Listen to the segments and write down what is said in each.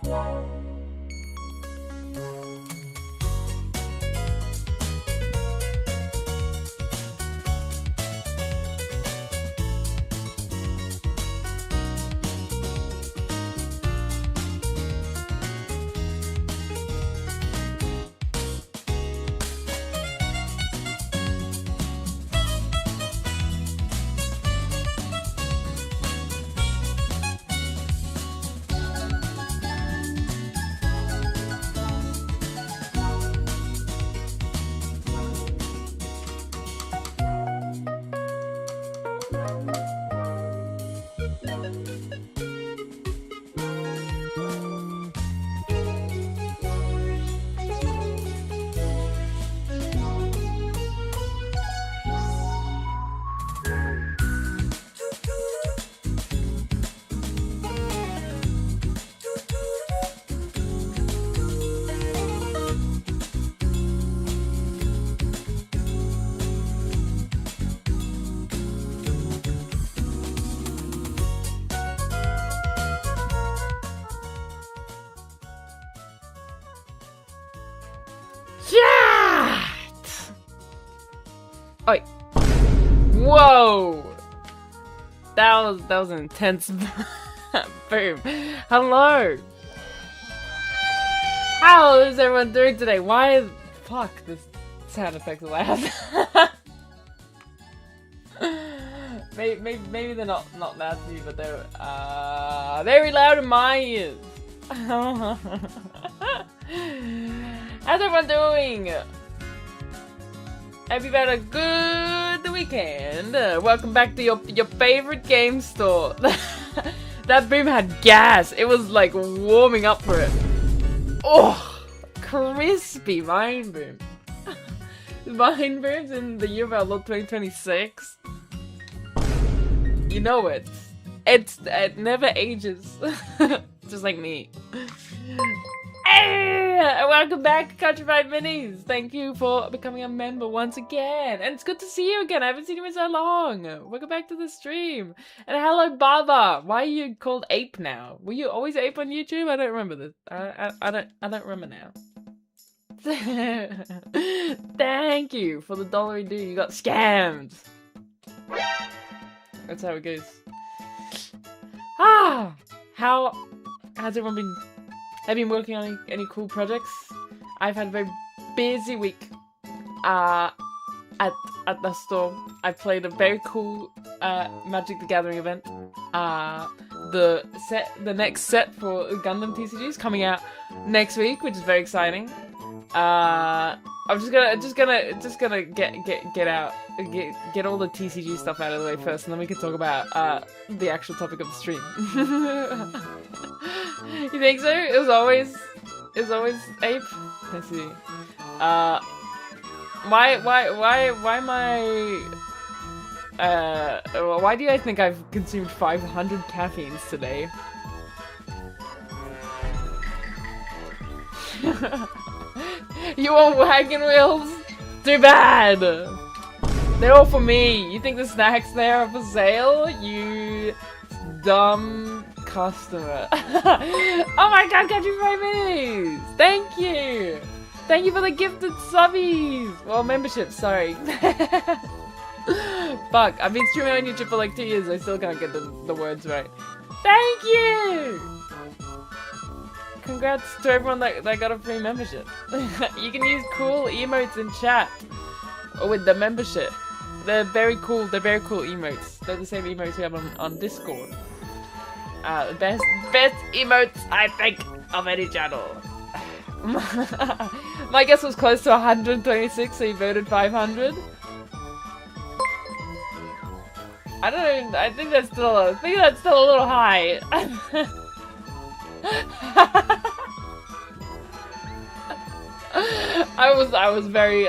Oi. Whoa! That was an intense boom. Hello! How is everyone doing today? Why fuck this sound effect loud? maybe they're not loud to you, but they're very loud in my ears. How's everyone doing? Hope you've had a good weekend. Welcome back to your favorite game store. That boom had gas. It was like warming up for it. Oh, crispy mine boom. Mine booms in the year of our Lord 2026. You know it. It never ages. Just like me. Hey! Welcome back, Countryfied Minis! Thank you for becoming a member once again. And it's good to see you again. I haven't seen you in so long. Welcome back to the stream. And hello, Baba. Why are you called Ape now? Were you always Ape on YouTube? I don't remember this. I don't remember now. Thank you for the $1 due. You got scammed. That's how it goes. Ah! How's everyone been? Have you been working on any cool projects? I've had a very busy week at the store. I played a very cool Magic the Gathering event. The next set for Gundam TCGs coming out next week, which is very exciting. I'm just gonna get all the TCG stuff out of the way first, and then we can talk about the actual topic of the stream. You think so? It was always Ape. Let's see. Why do I think I've consumed 500 caffeines today? You want wagon wheels? Too bad! They're all for me. You think the snacks there are for sale? You dumb customer. Oh my god, Countryfied Minis! Thank you! Thank you for the gifted subbies! Well, memberships, sorry. Fuck, I've been streaming on YouTube for like 2 years, I still can't get the words right. Thank you! Congrats to everyone that got a free membership. You can use cool emotes in chat or with the membership. They're very cool emotes. They're the same emotes we have on Discord. The best emotes, I think, of any channel. My guess was close to 126, so you voted 500. I don't know, I think that's still a little high. I was very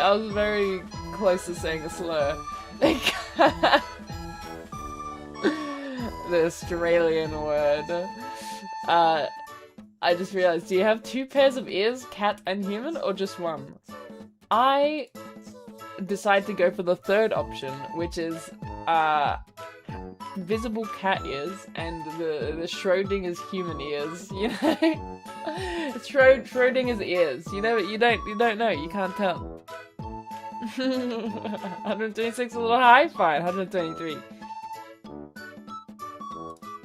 close to saying a slur. The Australian word. I just realized, do you have 2 pairs of ears, cat and human, or just one? I decide to go for the third option, which is invisible cat ears and the Schrodinger's human ears, you know? Schrodinger's ears. You know, you don't know, you can't tell. 126 is a little high, fine, 123.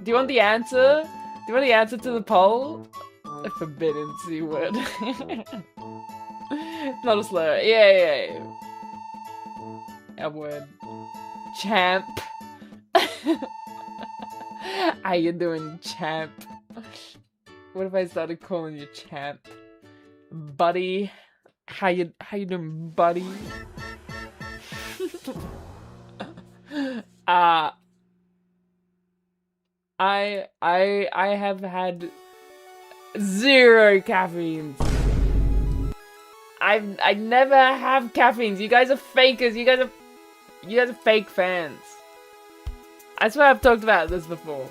Do you want the answer? Do you want the answer to the poll? A forbidden C word. Not a slur. Yeah. A word. Champ. How you doing, champ? What if I started calling you champ? Buddy. How you doing, buddy? I have had 0 caffeines. I never have caffeines. You guys are fakers. You guys are fake fans. I swear I've talked about this before.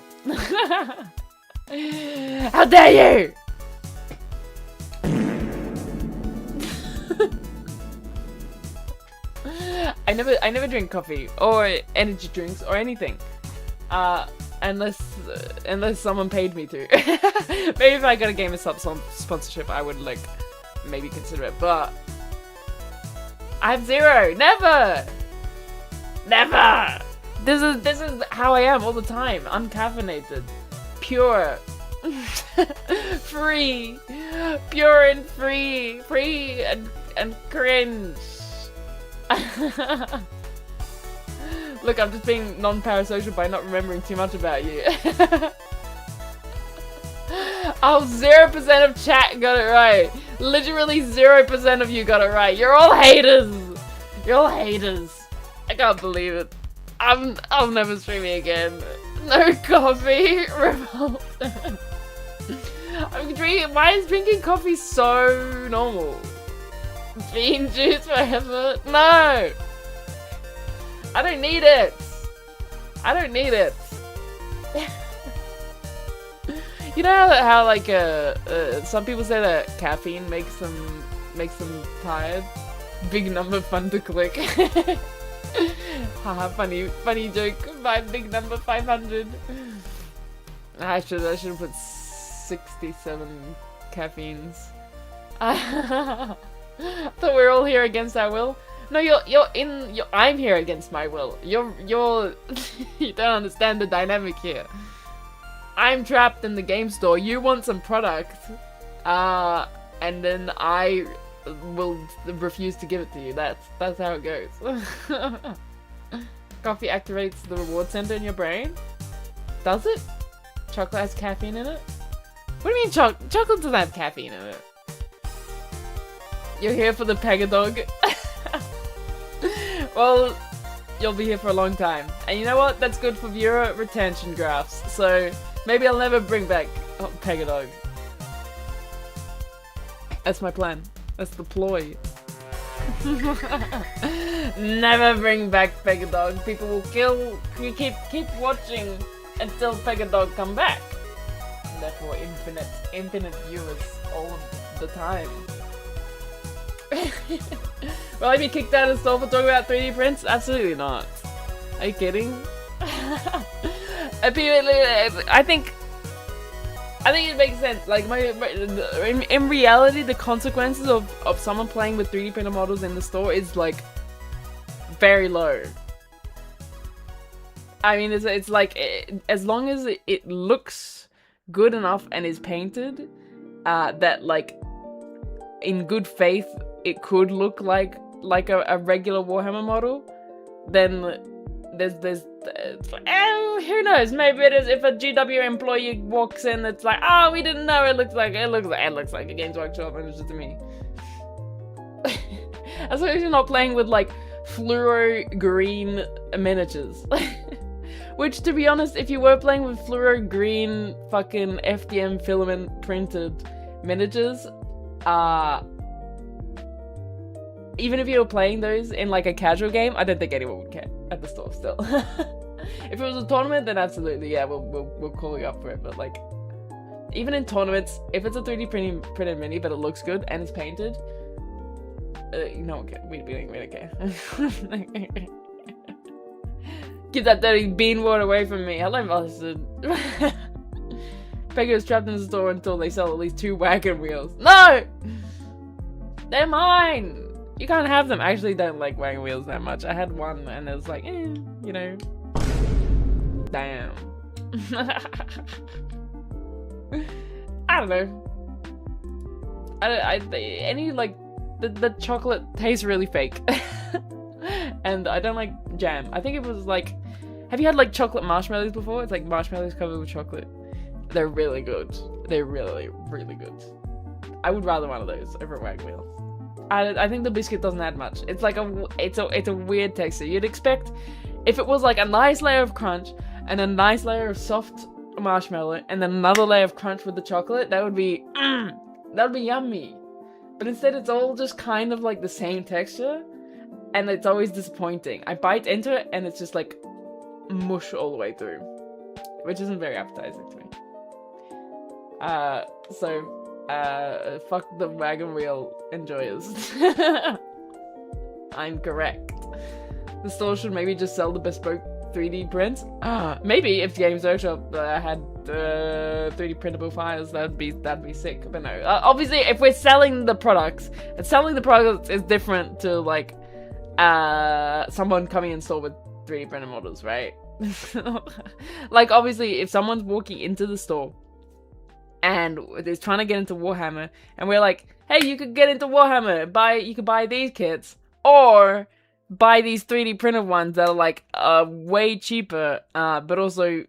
How dare you! I never drink coffee or energy drinks or anything. Unless someone paid me to. Maybe if I got a Game of Sub sponsorship, I would like maybe consider it. But I have 0. Never. This is how I am all the time. Uncaffeinated, pure, free, pure and free and cringe. Look, I'm just being non-parasocial by not remembering too much about you. Oh, 0% of chat got it right. Literally 0% of you got it right. You're all haters. I can't believe it. I'll never stream again. No coffee. Revolt. Why is drinking coffee so normal? Bean juice forever? No! I don't need it! You know how like some people say that caffeine makes them tired? Big number, fun to click. Haha, funny joke. My big number 500. I should have put 67 caffeines. I thought we were all here against our will. No, I'm here against my will. You're you don't understand the dynamic here. I'm trapped in the game store. You want some product, and then I will refuse to give it to you. That's how it goes. Coffee activates the reward center in your brain. Does it? Chocolate has caffeine in it? What do you mean chocolate doesn't have caffeine in it? You're here for the Pega dog? Well, you'll be here for a long time. And you know what? That's good for viewer retention graphs. So maybe I'll never bring back Pega dog. That's my plan. That's the ploy. Never bring back Pega dog. People will kill. You keep watching until Pega dog come back. And therefore, infinite viewers all of the time. Will I be kicked out of store for talking about 3D prints? Absolutely not. Are you kidding? I think it makes sense. Like in reality, the consequences of someone playing with 3D printer models in the store is like very low. I mean, it's like as long as it looks good enough and is painted, that like in good faith it could look like a regular Warhammer model, then there's who knows, maybe it is. If a GW employee walks in, it's like, oh, we didn't know, it looks like a Games Workshop, and it's just me. As long as you're not playing with like fluoro green miniatures. Which, to be honest, if you were playing with fluoro green fucking FDM filament printed miniatures, even if you were playing those in like a casual game, I don't think anyone would care at the store still. If it was a tournament, then absolutely, yeah, we'll call you up for it. But like, even in tournaments, if it's a 3D printed mini but it looks good and it's painted, no one cares. We don't care. Get that dirty bean water away from me. Hello, Mustard. Pega is trapped in the store until they sell at least 2 wagon wheels. No! They're mine! You can't have them. I actually don't like wagon wheels that much. I had one and it was like, you know. Damn. I don't know. Any, like, the chocolate tastes really fake. And I don't like jam. I think it was like, have you had like chocolate marshmallows before? It's like marshmallows covered with chocolate. They're really good. They're really, really good. I would rather one of those over a wagon wheel. I think the biscuit doesn't add much. It's like it's a weird texture. You'd expect if it was like a nice layer of crunch and a nice layer of soft marshmallow and then another layer of crunch with the chocolate, that would be yummy. But instead it's all just kind of like the same texture. And it's always disappointing. I bite into it and it's just like mush all the way through. Which isn't very appetizing to me. Fuck the wagon wheel enjoyers. I'm correct. The store should maybe just sell the bespoke 3D prints. Maybe if Games Workshop had 3D printable files, that'd be sick. But no, obviously if we're selling the products, and selling the products is different to like someone coming in store with 3D printed models, right? Like obviously if someone's walking into the store and is trying to get into Warhammer and we're like, hey, you could get into Warhammer, you could buy these kits or buy these 3D printed ones that are like way cheaper, but also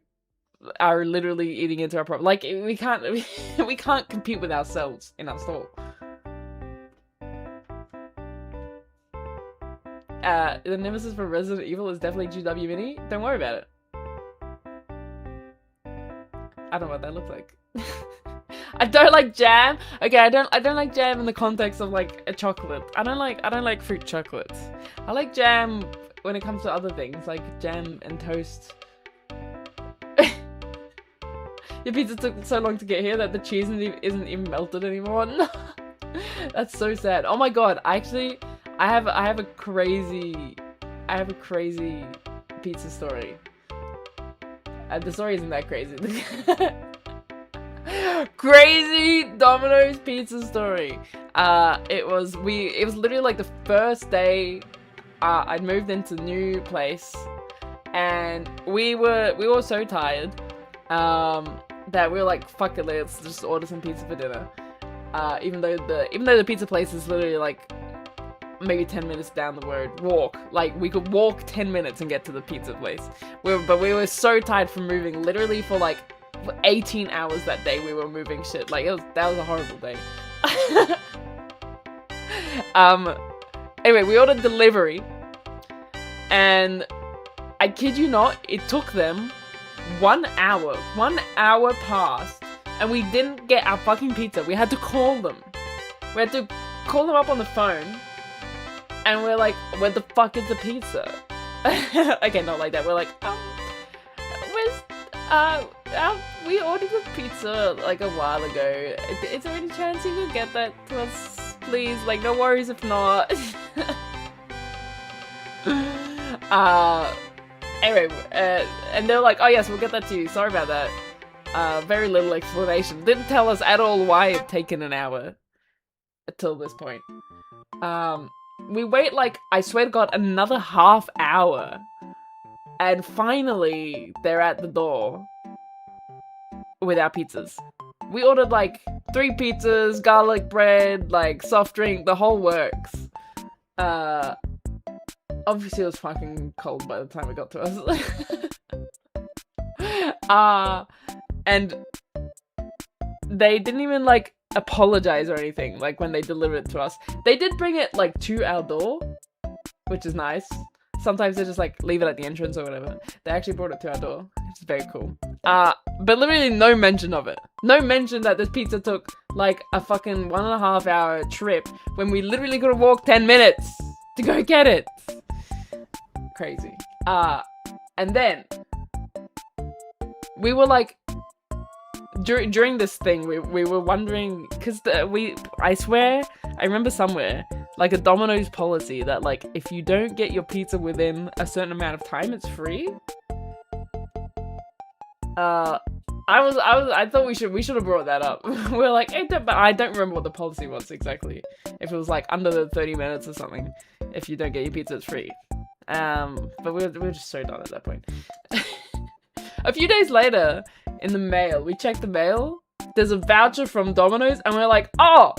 are literally eating into our product. Like we can't compete with ourselves in our store. The nemesis for Resident Evil is definitely GW Mini. Don't worry about it. I don't know what that looks like. I don't like jam. Okay, I don't like jam in the context of like a chocolate. I don't like fruit chocolates. I like jam when it comes to other things like jam and toast. Your pizza took so long to get here that the cheese isn't even melted anymore. No. That's so sad. Oh my god, actually I have a crazy pizza story. The story isn't that crazy. Crazy Domino's pizza story. It was literally like the first day I'd moved into the new place, and we were so tired that we were like, fuck it, let's just order some pizza for dinner. Even though the pizza place is literally like maybe 10 minutes down the road, like we could walk 10 minutes and get to the pizza place. But we were so tired from moving, literally for like 18 hours that day we were moving shit. Like that was a horrible day. Anyway, we ordered delivery, and I kid you not, it took them 1 hour. 1 hour passed and we didn't get our fucking pizza. We had to call them. We had to call them up on the phone. And we're like, where the fuck is the pizza? Okay, not like that. We're like, we ordered the pizza like a while ago. Is there any chance you could get that to us, please? Like, no worries if not. Anyway, and they're like, oh yes, we'll get that to you. Sorry about that. Very little explanation. Didn't tell us at all why it had taken an hour until this point. We wait like, I swear to God, another half hour. And finally, they're at the door with our pizzas. We ordered like 3 pizzas, garlic bread, like soft drink, the whole works. Obviously it was fucking cold by the time it got to us. And they didn't even like apologize or anything, like when they delivered it to us. They did bring it like to our door, which is nice. Sometimes they just like leave it at the entrance or whatever. They actually brought it to our door, which is very cool. But literally no mention of it. No mention that this pizza took like a fucking 1.5 hour trip when we literally could have walked 10 minutes to go get it. Crazy. And then we were like, during this thing, we were wondering, because I swear, I remember somewhere, like a Domino's policy that like, if you don't get your pizza within a certain amount of time, it's free. I thought we should have brought that up. We're like, hey, but I don't remember what the policy was exactly. If it was like under the 30 minutes or something, if you don't get your pizza, it's free. But we were just so done at that point. A few days later, in the mail, we checked the mail. There's a voucher from Domino's, and we're like, oh,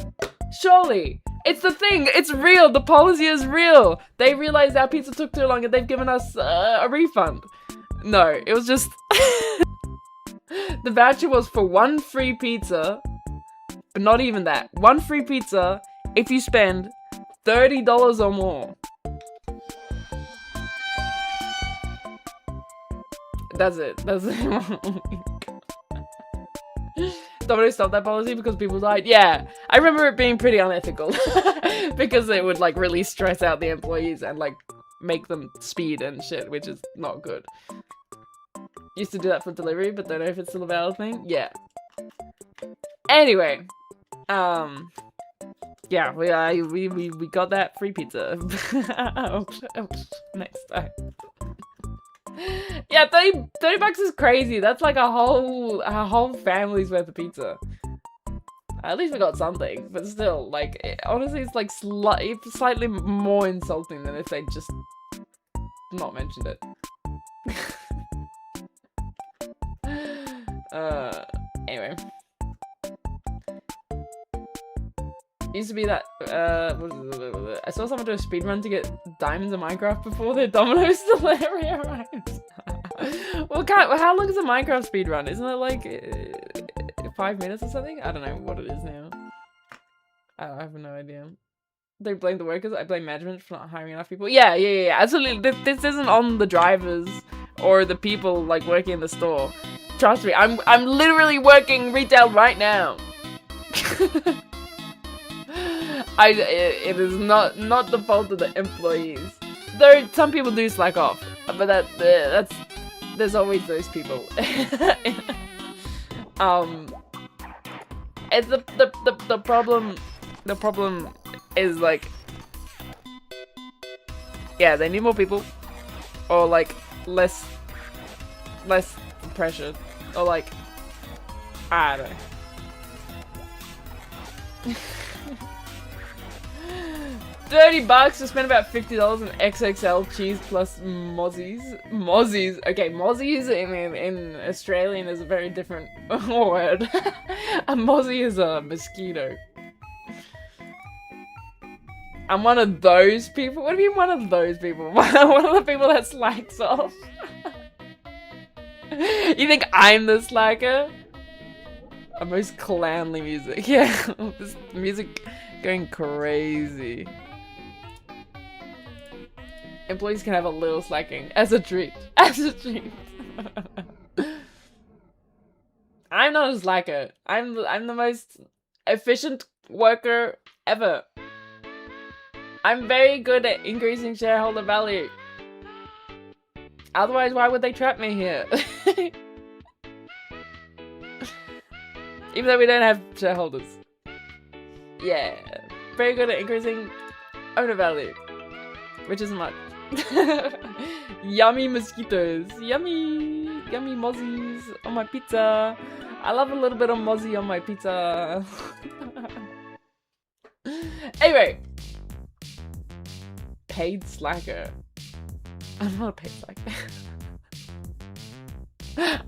surely it's the thing. It's real. The policy is real. They realized our pizza took too long, and they've given us a refund. No, it was just. The voucher was for 1 free pizza, but not even that. 1 free pizza if you spend $30 or more. That's it. That's it. Domino's stopped that policy because people died. Yeah, I remember it being pretty unethical because it would like really stress out the employees and like make them speed and shit, which is not good. Used to do that for delivery, but don't know if it's still a valid thing. Yeah. Anyway, yeah, we got that free pizza. Next time. Yeah, 30 bucks is crazy. That's like a whole family's worth of pizza. At least we got something, but still, like, honestly, it's like slightly more insulting than if they just not mentioned it. Anyway. Used to be that, I saw someone do a speedrun to get diamonds in Minecraft before their Domino's delivery arrives. Well, how long is a Minecraft speedrun? Isn't it like 5 minutes or something? I don't know what it is now. I have no idea. They blame the workers. I blame management for not hiring enough people. Yeah, absolutely. This isn't on the drivers or the people like working in the store. Trust me, I'm literally working retail right now. It is not the fault of the employees. Though some people do slack off, but that's there's always those people. It's the problem. The problem is like, yeah, they need more people, or like less pressure, or like I don't know. 30 bucks to spend about $50 on XXL cheese plus mozzies. Mozzies. Okay, mozzies in Australian is a very different word. A mozzie is a mosquito. I'm one of those people. What do you mean one of those people? One of the people that slacks off. You think I'm the slacker? A most clownly music. Yeah, this music going crazy. Employees can have a little slacking as a treat. As a treat. I'm not a slacker. I'm the most efficient worker ever. I'm very good at increasing shareholder value. Otherwise, why would they trap me here? Even though we don't have shareholders. Yeah. Very good at increasing owner value. Which isn't much. Yummy mosquitoes. Yummy mozzies on my pizza. I love a little bit of mozzie on my pizza. Anyway. Paid slacker. I'm not a paid slacker.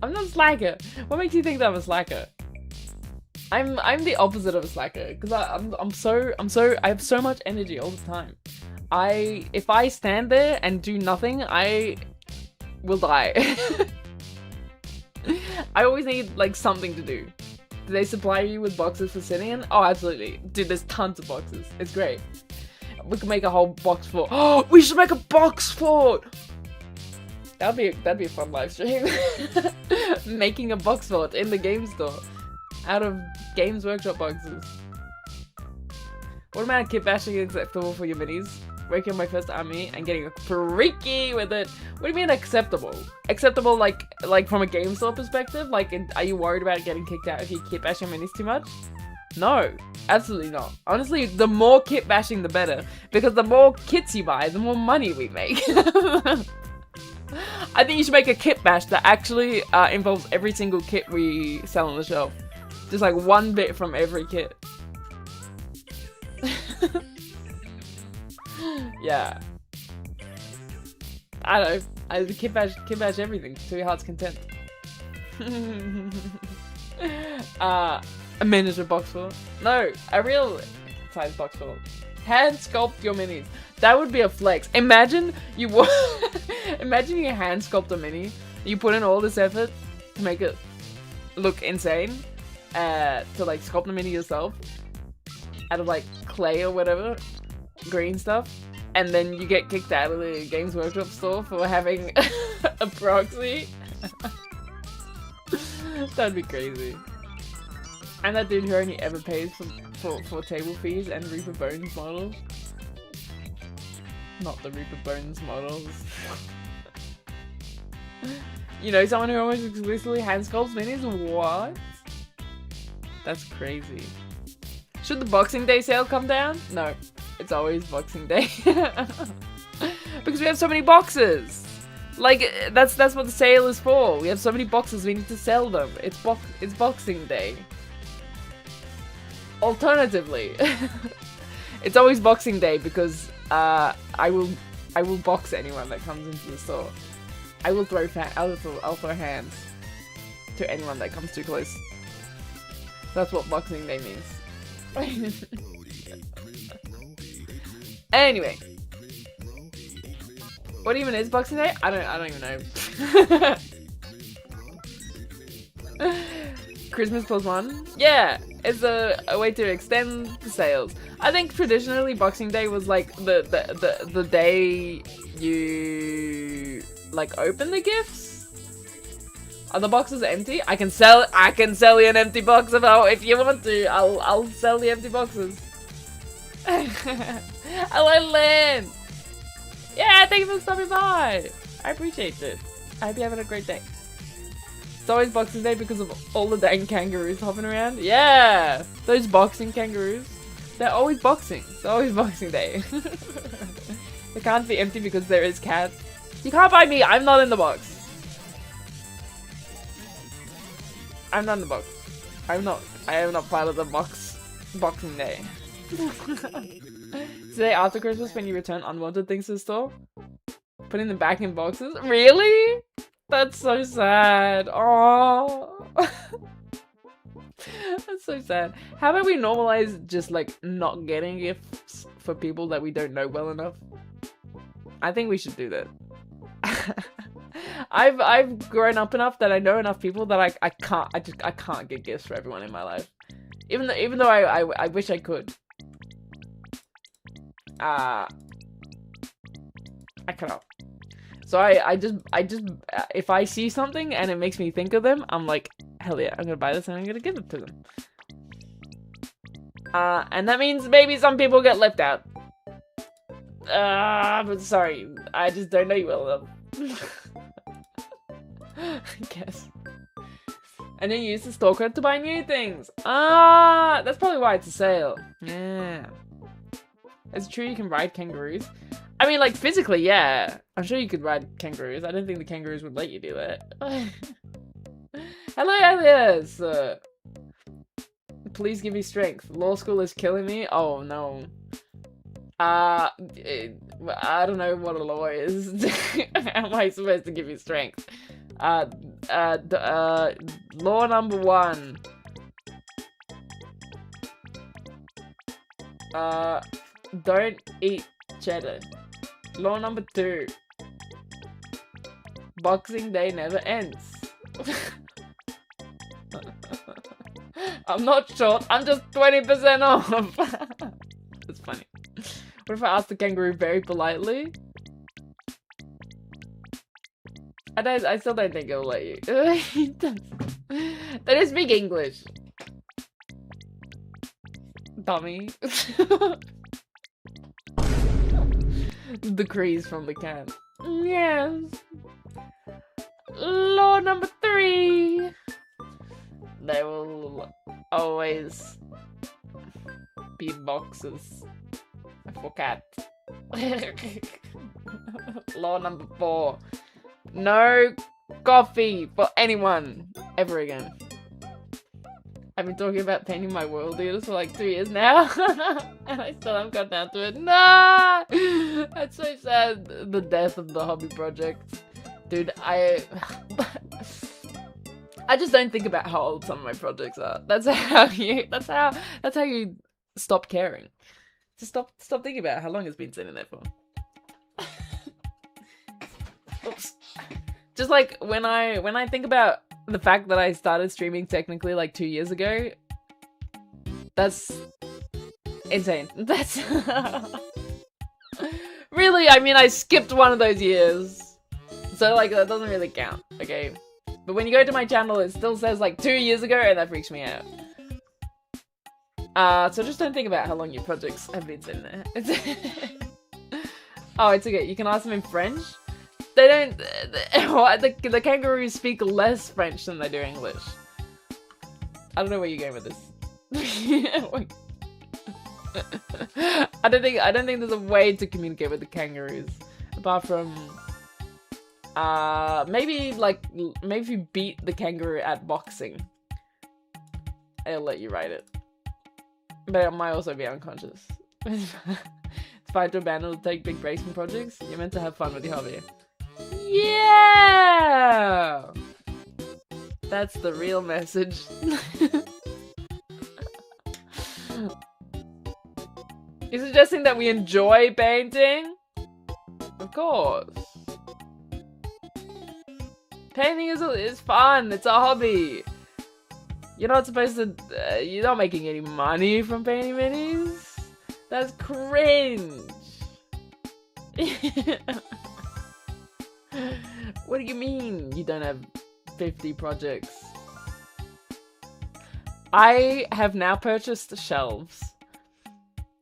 I'm not a slacker. What makes you think that I'm a slacker? I'm the opposite of a slacker because I have so much energy all the time. If I stand there and do nothing, I will die. I always need like something to do. Do they supply you with boxes for sitting in? Oh, absolutely. Dude, there's tons of boxes. It's great. We can make a whole box fort. Oh, we should make a box fort! That'd be a fun live stream. Making a box fort in the game store. Out of Games Workshop boxes. What amount of kit bashing is acceptable for your minis? Working on my first army and getting freaky with it. What do you mean acceptable? Acceptable like from a game store perspective? Like, are you worried about getting kicked out if you kit bash your minis too much? No, absolutely not. Honestly, the more kit bashing the better. Because the more kits you buy, the more money we make. I think you should make a kit bash that actually involves every single kit we sell on the shelf. Just like one bit from every kit. Yeah. I don't know. I kit bash everything to your heart's content. A miniature box full. No, a real size box full. Hand sculpt your minis. That would be a flex. Imagine you imagine you hand sculpt a mini. You put in all this effort to make it look insane. To like sculpt the mini yourself out of like clay or whatever, green stuff, and then you get kicked out of the Games Workshop store for having a proxy. That'd be crazy. And that dude who only ever pays for table fees and Reaper Bones models. Not the Reaper Bones models. You know, someone who almost exclusively hand sculpts minis? What? That's crazy. Should the Boxing Day sale come down? No, it's always Boxing Day. Because we have so many boxes. Like, that's what the sale is for. We have so many boxes, we need to sell them. It's Boxing Day. Alternatively, it's always Boxing Day because I will box anyone that comes into the store. I'll throw hands to anyone that comes too close. That's what Boxing Day means. Anyway, what even is Boxing Day? I don't even know. Christmas +1? Yeah, it's a way to extend the sales. I think traditionally Boxing Day was like the day you like open the gifts. Are the boxes empty? I can sell you an empty box if you want to. I'll sell the empty boxes. Hello, Lynn. Yeah, thank you for stopping by. I appreciate it. I hope you're having a great day. It's always Boxing Day because of all the dang kangaroos hopping around. Yeah, those boxing kangaroos. They're always boxing. It's always Boxing Day. They can't be empty because there is cats. You can't buy me. I'm not in the box. I'm not in the box. I am not part of the Boxing Day. Today after Christmas when you return unwanted things to the store? Putting them back in boxes? Really? That's so sad. Oh, that's so sad. How about we normalize just like not getting gifts for people that we don't know well enough? I think we should do that. I've grown up enough that I know enough people that I can't get gifts for everyone in my life. Even though I wish I could. I cannot. So I just if I see something and it makes me think of them, I'm like, hell yeah, I'm gonna buy this and I'm gonna give it to them. And that means maybe some people get left out. But sorry, I just don't know you well enough. I guess. And then you use the store code to buy new things. That's probably why it's a sale. Yeah. It's true you can ride kangaroos. I mean, like, physically, yeah. I'm sure you could ride kangaroos. I don't think the kangaroos would let you do that. Hello, Elias! Please give me strength. Law school is killing me? Oh, no. I don't know what a law is. How am I supposed to give you strength? Law number 1. Don't eat cheddar. Law number 2. Boxing Day never ends. I'm not short, I'm just 20% off. That's funny. What if I ask the kangaroo very politely? I still don't think it'll let you. They don't speak English. Dummy. The crease from the can. Yes. Law number 3. There will always be boxes for cats. Law number 4. No coffee for anyone ever again. I've been talking about painting my world leaders for like 2 years now, and I still haven't got down to it. No! That's so sad. The death of the hobby project. Dude, I just don't think about how old some of my projects are. That's how you stop caring. Just stop thinking about how long it's been sitting there for. Oops. Just like when I think about the fact that I started streaming technically like 2 years ago, that's insane. That's really, I mean, I skipped one of those years, so like that doesn't really count, okay? But when you go to my channel, it still says like 2 years ago, and that freaks me out. So just don't think about how long your projects have been sitting there. Oh, it's okay. You can ask them in French. They don't. The kangaroos speak less French than they do English. I don't know where you're going with this. I don't think there's a way to communicate with the kangaroos apart from maybe if you beat the kangaroo at boxing, it'll let you ride it. But it might also be unconscious. It's fine to abandon or take big breaks from projects. You're meant to have fun with your hobby. Yeah! That's the real message. You're suggesting that we enjoy painting? Of course. Painting is fun. It's a hobby. You're not supposed to... you're not making any money from painting minis. That's cringe. What do you mean you don't have 50 projects? I have now purchased shelves.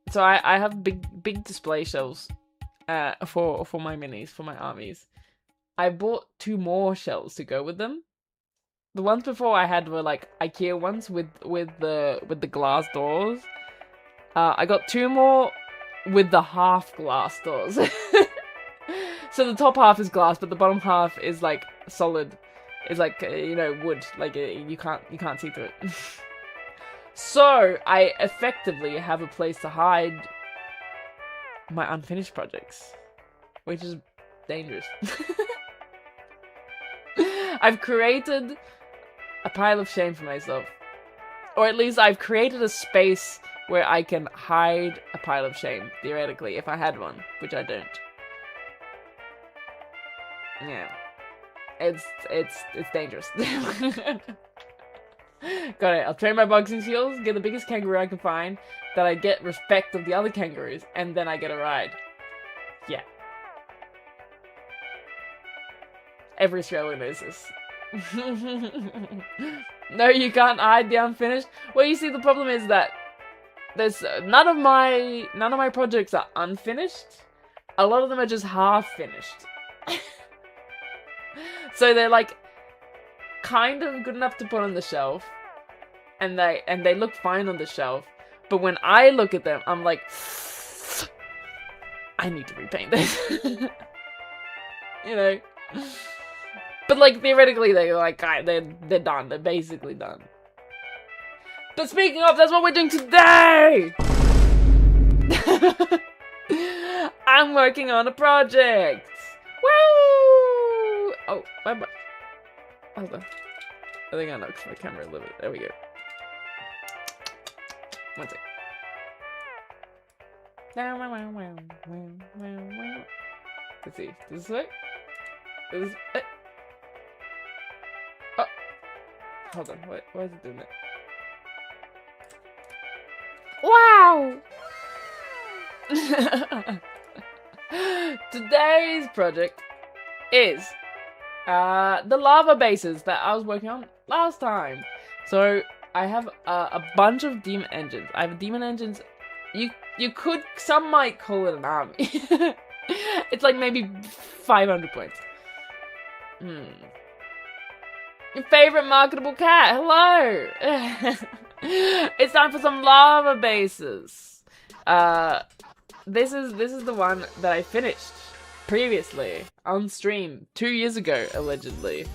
So I have big display shelves for my minis, for my armies. I bought 2 more shelves to go with them. The ones before I had were like IKEA ones with the glass doors. I got 2 more with the half glass doors. So the top half is glass, but the bottom half is like solid. It's like you know, wood. Like you can't see through it. So I effectively have a place to hide my unfinished projects, which is dangerous. I've created a pile of shame for myself, or at least I've created a space where I can hide a pile of shame, theoretically, if I had one, which I don't. Yeah, it's dangerous. Got it. I'll train my boxing skills, get the biggest kangaroo I can find, that I get respect of the other kangaroos, and then I get a ride. Yeah. Every Australian knows this. No, you can't hide the unfinished. Well, you see, the problem is that there's none of my projects are unfinished. A lot of them are just half finished. So they're like kind of good enough to put on the shelf, and they look fine on the shelf. But when I look at them, I'm like, I need to repaint this. You know. But like theoretically, they're like they're done. They're basically done. But speaking of, that's what we're doing today. I'm working on a project. Woo! Oh, bye bye. Hold on. I think I knocked my camera a little bit. There we go. One sec. Let's see. Does this work? Is this... Oh! Hold on. Why is it doing that? Wow! Today's project is the lava bases that I was working on last time. So I have a bunch of demon engines. I have demon engines. Some might call it an army. It's like maybe 500 points. Your favorite marketable cat. Hello. It's time for some lava bases. This is the one that I finished. previously on stream 2 years ago, allegedly.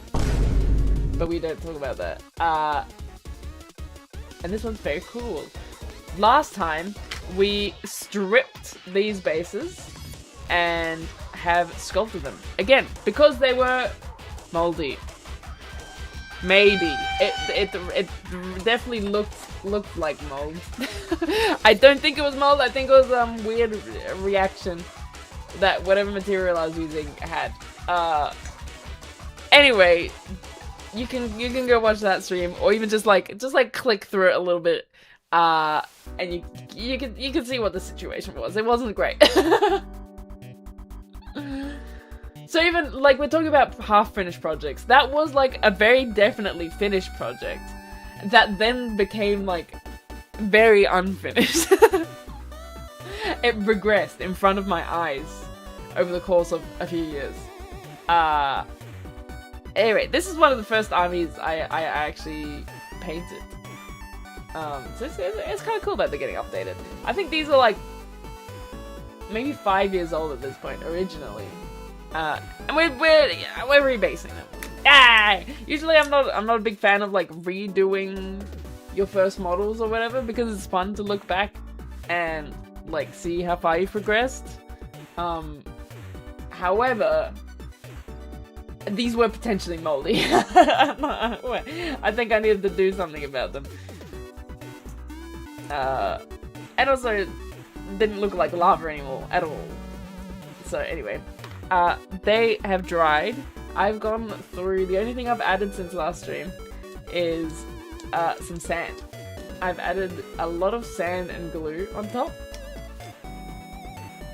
But we don't talk about that. And this one's very cool. Last time, we stripped these bases and have sculpted them. Again, because they were moldy. Maybe. It definitely looked like mold. I don't think it was mold. I think it was weird reaction that whatever material I was using had. Anyway, you can go watch that stream, or even just like click through it a little bit, and you can see what the situation was. It wasn't great. So even, like, we're talking about half-finished projects. That was, like, a very definitely finished project that then became, like, very unfinished. It regressed in front of my eyes over the course of a few years. Anyway, this is one of the first armies I actually painted. So it's kind of cool that they're getting updated. I think these are, like, maybe 5 years old at this point, originally. And we're rebasing them. Usually I'm not a big fan of like redoing your first models or whatever, because it's fun to look back and like see how far you've progressed. However, these were potentially moldy. I think I needed to do something about them. And also, it didn't look like lava anymore at all. So anyway. They have dried. I've gone through, the only thing I've added since last stream is some sand. I've added a lot of sand and glue on top.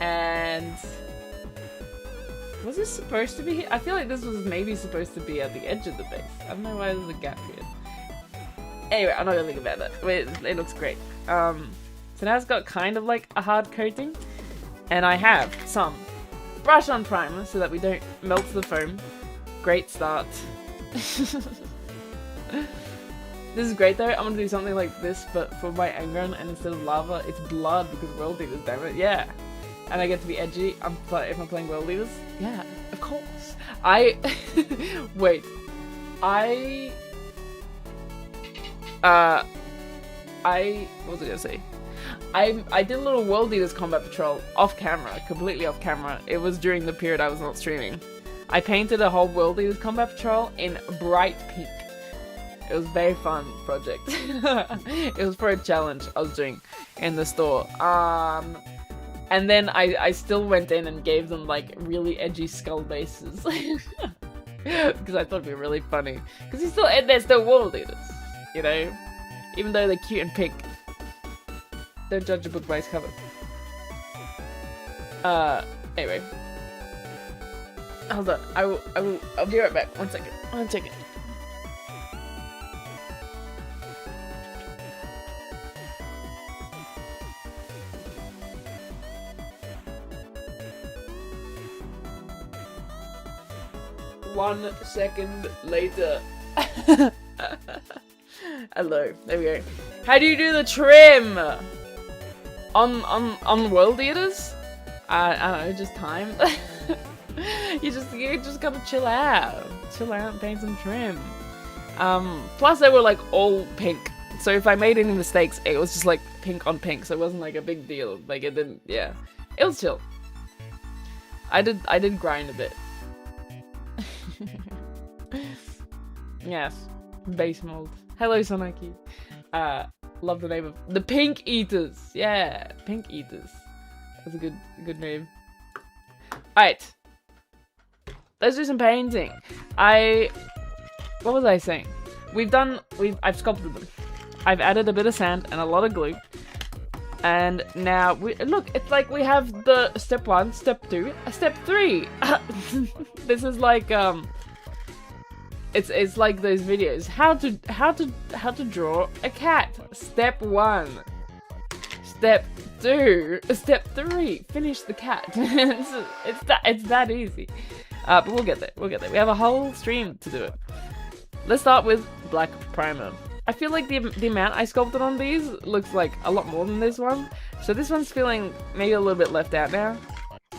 And was this supposed to be here? I feel like this was maybe supposed to be at the edge of the base. I don't know why there's a gap here. Anyway, I'm not gonna think about that. It looks great. So now it's got kind of like a hard coating. And I have some brush on primer so that we don't melt the foam. Great start. This is great though. I'm gonna do something like this, but for my Angron, and instead of lava, it's blood because World Leaders, damn it. Yeah. And I get to be edgy. If I'm playing World Leaders. Yeah, of course. Wait. What was I gonna say? I did a little World Leaders combat patrol off camera, completely off camera. It was during the period I was not streaming. I painted a whole World Leaders combat patrol in bright pink. It was a very fun project. It was for a challenge I was doing in the store. And then I still went in and gave them like really edgy skull bases. Because I thought it'd be really funny. Because they're still World Leaders, you know? Even though they're cute and pink. Don't judge a book by its cover. Anyway. Hold on. I'll be right back. One second. One second later. Hello. There we go. How do you do the trim? On World Eaters? I don't know, just time. you just gotta chill out and paint some trim. Plus they were like all pink, so if I made any mistakes, it was just like pink on pink, so it wasn't like a big deal. Like it didn't, yeah, it was chill. I did grind a bit. Yes, base mold. Hello, Sonaki. Love the name of the Pink Eaters. Yeah, Pink Eaters. That's a good name. Alright. Let's do some painting. What was I saying? I've sculpted them. I've added a bit of sand and a lot of glue. And now look, it's like we have the step 1, step 2, step 3. This is like it's like those videos. How to draw a cat. Step 1. Step 2. Step 3. Finish the cat. it's that easy. But we'll get there. We have a whole stream to do it. Let's start with black primer. I feel like the amount I sculpted on these looks like a lot more than this one. So this one's feeling maybe a little bit left out now.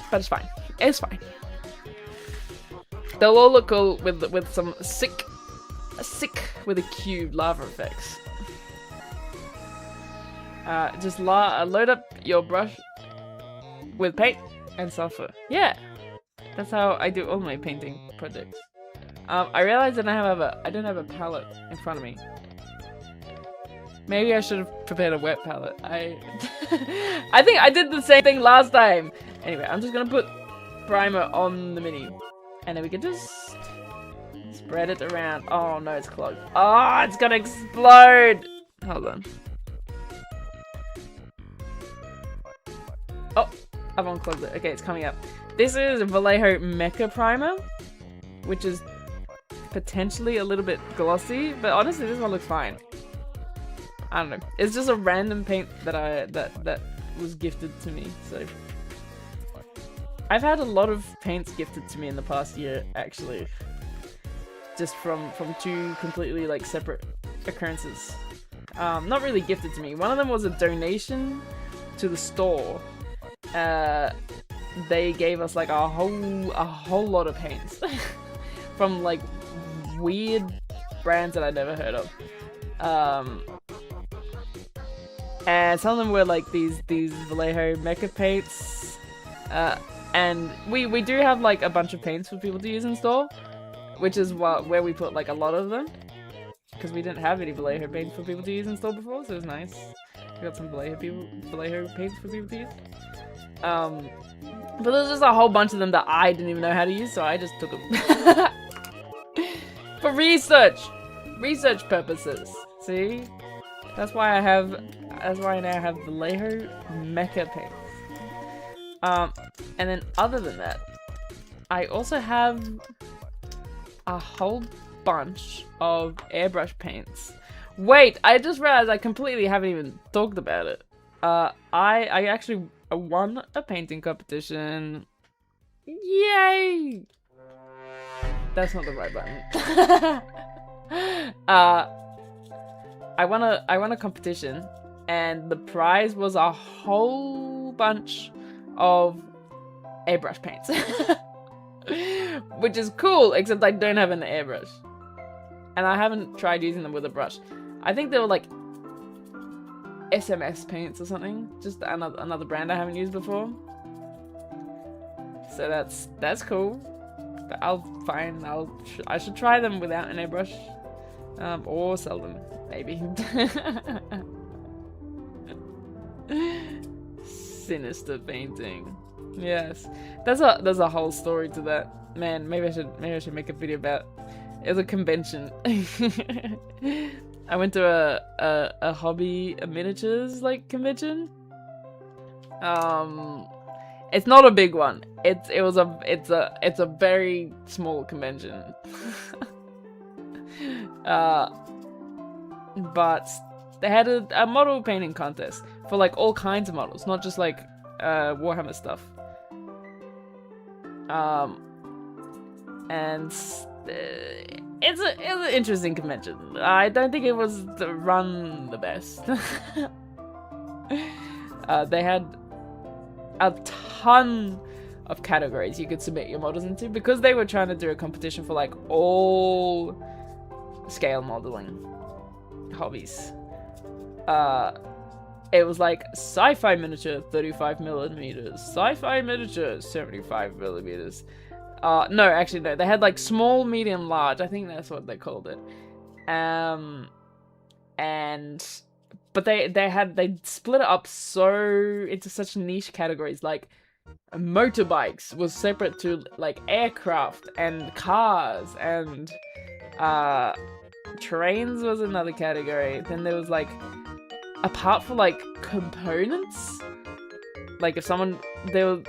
But it's fine. It's fine. they'll all look cool with some sick with a cube lava effects. Just load up your brush with paint and sulfur. Yeah, that's how I do all my painting projects. I realized that I don't have a palette in front of me. Maybe I should have prepared a wet palette. I think I did the same thing last time. Anyway, I'm just gonna put primer on the mini, and then we can just spread it around. Oh no, it's clogged. Oh, it's gonna explode. Hold on. Oh, I've unclogged it. Okay, it's coming up. This is Vallejo Mecha Primer, which is potentially a little bit glossy, but honestly, this one looks fine. I don't know. It's just a random paint that that was gifted to me. So I've had a lot of paints gifted to me in the past year, actually, just from two completely like separate occurrences. Not really gifted to me. One of them was a donation to the store. They gave us like a whole lot of paints from like weird brands that I'd never heard of. And some of them were like these Vallejo mecha paints. And we do have like a bunch of paints for people to use in store, which is where we put like a lot of them, because we didn't have any Vallejo paints for people to use in store before, so it was nice. We got some Vallejo paints for people to use. But there's just a whole bunch of them that I didn't even know how to use, so I just took them. For research purposes. See? That's why I now have Vallejo mecha paints. And then other than that, I also have a whole bunch of airbrush paints. Wait, I just realized I completely haven't even talked about it. I actually won a painting competition. Yay! That's not the right button. I won a competition, and the prize was a whole bunch of airbrush paints. Which is cool, except I don't have an airbrush. And I haven't tried using them with a brush. I think they were like SMS paints or something. Just another brand I haven't used before. So that's cool. But I should try them without an airbrush. Or sell them, maybe. Sinister painting. Yes. There's a whole story to that. Man, maybe I should make a video about it. Was a convention. I went to a hobby miniatures like convention. It's not a big one. It's a very small convention. But they had a model painting contest for like all kinds of models, not just like Warhammer stuff. And it's an interesting convention. I don't think it was run the best. They had a ton of categories you could submit your models into, because they were trying to do a competition for like all scale modeling hobbies. It was like sci-fi miniature 35mm, sci-fi miniature 75mm. No, actually no. They had like small, medium, large. I think that's what they called it. But they split it up into such niche categories. Like motorbikes was separate to like aircraft and cars, and trains was another category. Then there was like, apart from like components, like if someone there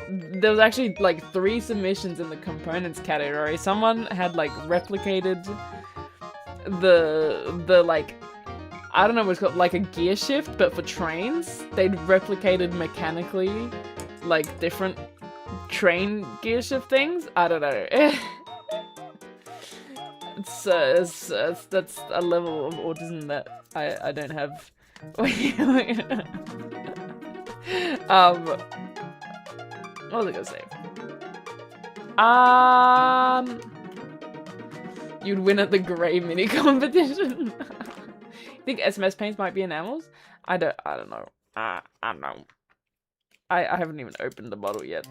was actually like 3 submissions in the components category. Someone had like replicated the like, I don't know what's called, like a gear shift, but for trains. They'd replicated mechanically like different train gear shift things. I don't know. It's that's a level of autism that I don't have. What was I gonna say? You'd win at the grey mini competition. You think SMS paints might be enamels? I don't know. I don't know. I haven't even opened the bottle yet.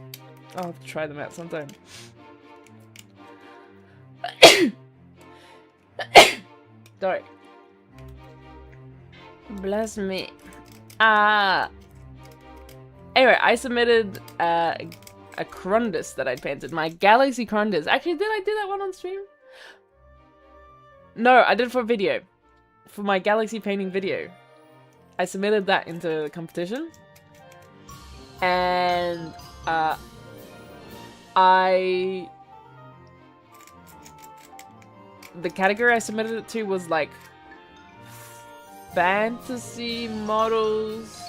I'll have to try them out sometime. Sorry. Bless me. Anyway, I submitted a Crundus that I'd painted. My Galaxy Crundus. Actually, did I do that one on stream? No, I did it for a video. For my Galaxy painting video. I submitted that into the competition. And, the category I submitted it to was, like, fantasy models,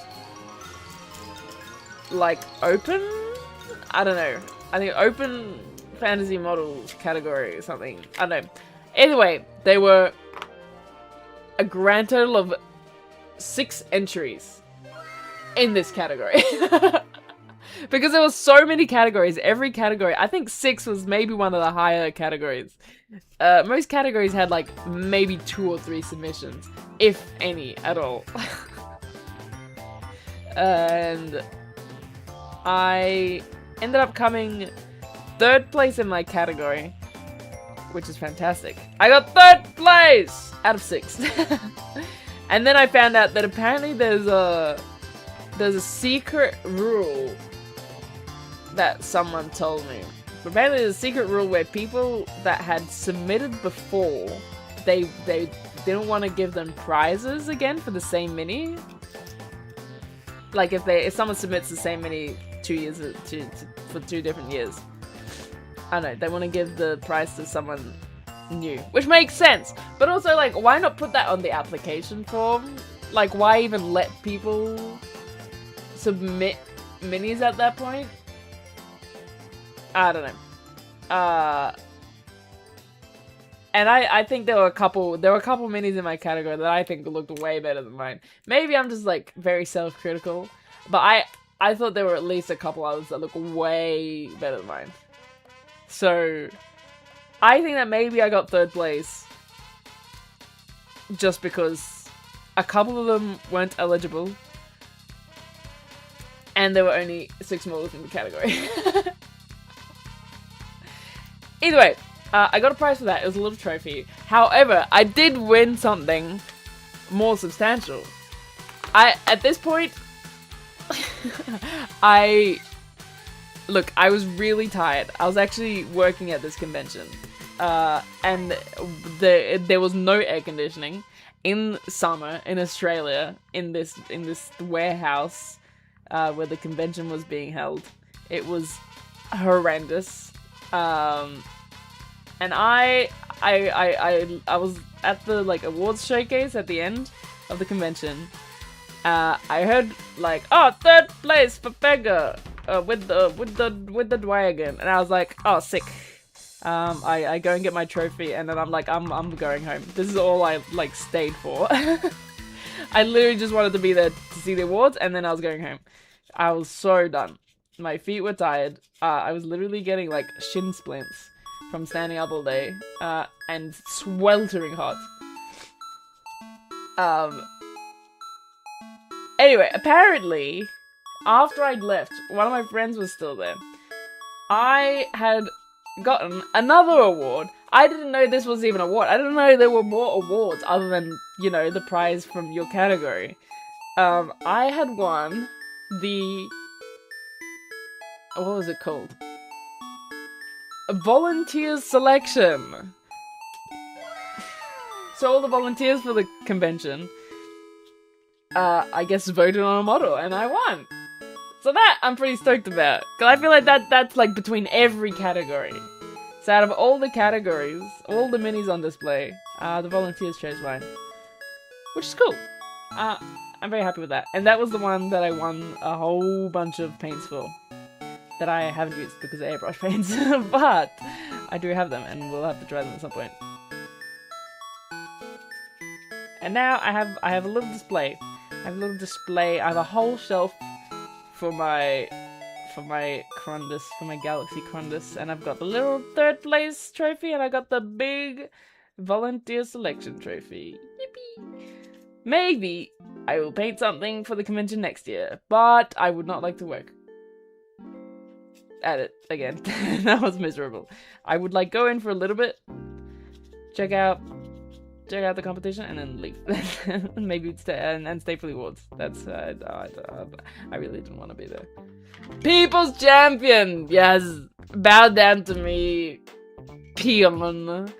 like, open? I don't know. I think open fantasy models category or something. I don't know. Anyway, they were a grand total of 6 entries in this category. Because there were so many categories. Every category, I think 6 was maybe one of the higher categories. Most categories had like maybe 2 or 3 submissions, if any at all. And I ended up coming 3rd place in my category, which is fantastic. I got 3rd place out of 6. And then I found out that apparently there's a secret rule that someone told me. But apparently there's a secret rule where people that had submitted before, they didn't want to give them prizes again for the same mini. Like if someone submits the same mini 2 years for 2 different years, I don't know, they want to give the prize to someone new, which makes sense. But also, like, why not put that on the application form? Like, why even let people submit minis at that point? I don't know. And I think there were a couple minis in my category that I think looked way better than mine. Maybe I'm just like very self-critical, but I thought there were at least a couple others that look way better than mine. So I think that maybe I got 3rd place just because a couple of them weren't eligible and there were only 6 models in the category. Either way, I got a prize for that. It was a little trophy. However, I did win something more substantial. At this point, I was really tired. I was actually working at this convention, and there was no air conditioning in summer in Australia in this warehouse where the convention was being held. It was horrendous. And I was at the like awards showcase at the end of the convention. I heard like, oh, 3rd place for Pega with the dragon, and I was like, oh, sick. I go and get my trophy, and then I'm like, I'm going home. This is all I like stayed for. I literally just wanted to be there to see the awards, and then I was going home. I was so done. My feet were tired. I was literally getting like shin splints from standing up all day, and sweltering hot. Anyway, apparently, after I'd left, one of my friends was still there. I had gotten another award. I didn't know this was even an award. I didn't know there were more awards other than, you know, the prize from your category. I had won the... what was it called? A volunteers selection. So all the volunteers for the convention, I guess voted on a model, and I won. So that I'm pretty stoked about, because I feel like that's like between every category. So out of all the categories, all the minis on display, the volunteers chose mine, which is cool. I'm very happy with that, and that was the one that I won a whole bunch of paints for. That I haven't used because of airbrush paints, but I do have them, and we'll have to try them at some point. And now I have a little display. I have a whole shelf for my Crundus, for my Galaxy Crundus, and I've got the little 3rd place trophy, and I got the big Volunteer selection trophy. Yippee! Maybe I will paint something for the convention next year, but I would not like to work at it again. That was miserable. I would like go in for a little bit, check out the competition, and then leave. Maybe stay and stay for the awards. That's I really didn't want to be there. People's champion, yes, bow down to me, peon.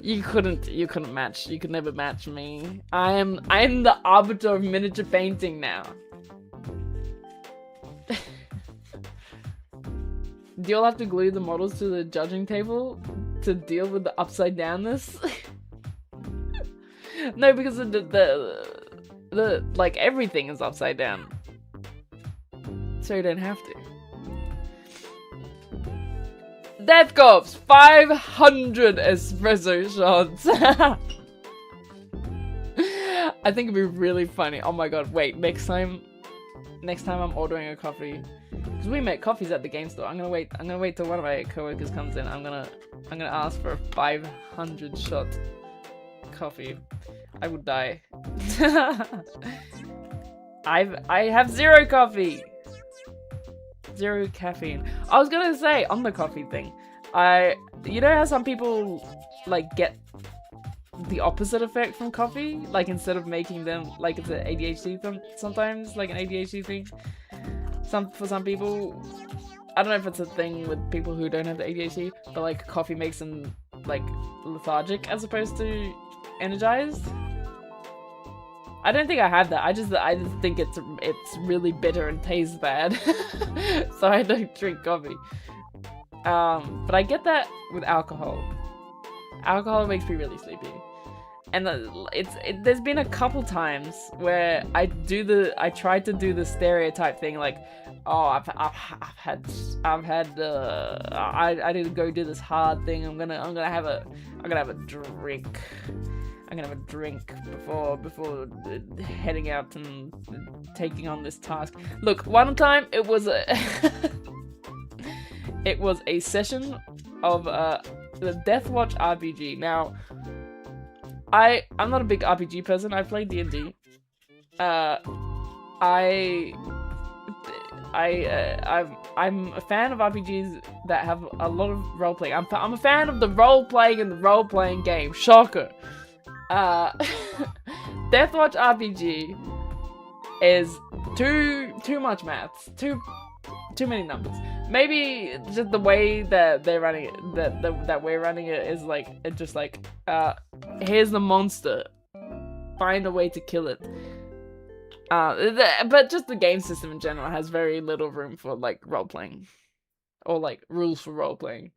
You couldn't match. You could never match me. I am the arbiter of miniature painting now. Do you all have to glue the models to the judging table to deal with the upside downness? No, because the like everything is upside down, so you don't have to. Death Corps 500 espresso shots. I think it'd be really funny. Oh my god! Wait, next time I'm ordering a coffee, because we make coffees at the game store. I'm gonna wait till one of my coworkers comes in. I'm gonna ask for a 500 shot coffee. I would die. I have 0 coffee. 0 caffeine. I was gonna say on the coffee thing, you know how some people like get the opposite effect from coffee, like instead of making them like it's an ADHD sometimes, like an ADHD thing. For some people, I don't know if it's a thing with people who don't have the ADHD, but like coffee makes them like lethargic as opposed to energized. I don't think I have that. I just think it's really bitter and tastes bad, so I don't drink coffee. But I get that with alcohol. Alcohol makes me really sleepy, and there's been a couple times where I tried to do the stereotype thing, like, oh, I need to go do this hard thing. I'm gonna have a drink. I'm gonna have a drink before heading out and taking on this task. Look, one time it was a session of the Deathwatch RPG. Now, I'm not a big RPG person. I play D&D. I'm a fan of RPGs that have a lot of role playing. I'm a fan of the role playing in the role playing game. Shocker. Deathwatch RPG is too much maths, too many numbers. Maybe just the way that they're running it, that we're running it is like, it's just like, here's the monster, find a way to kill it. But just the game system in general has very little room for like role playing, or like rules for role playing.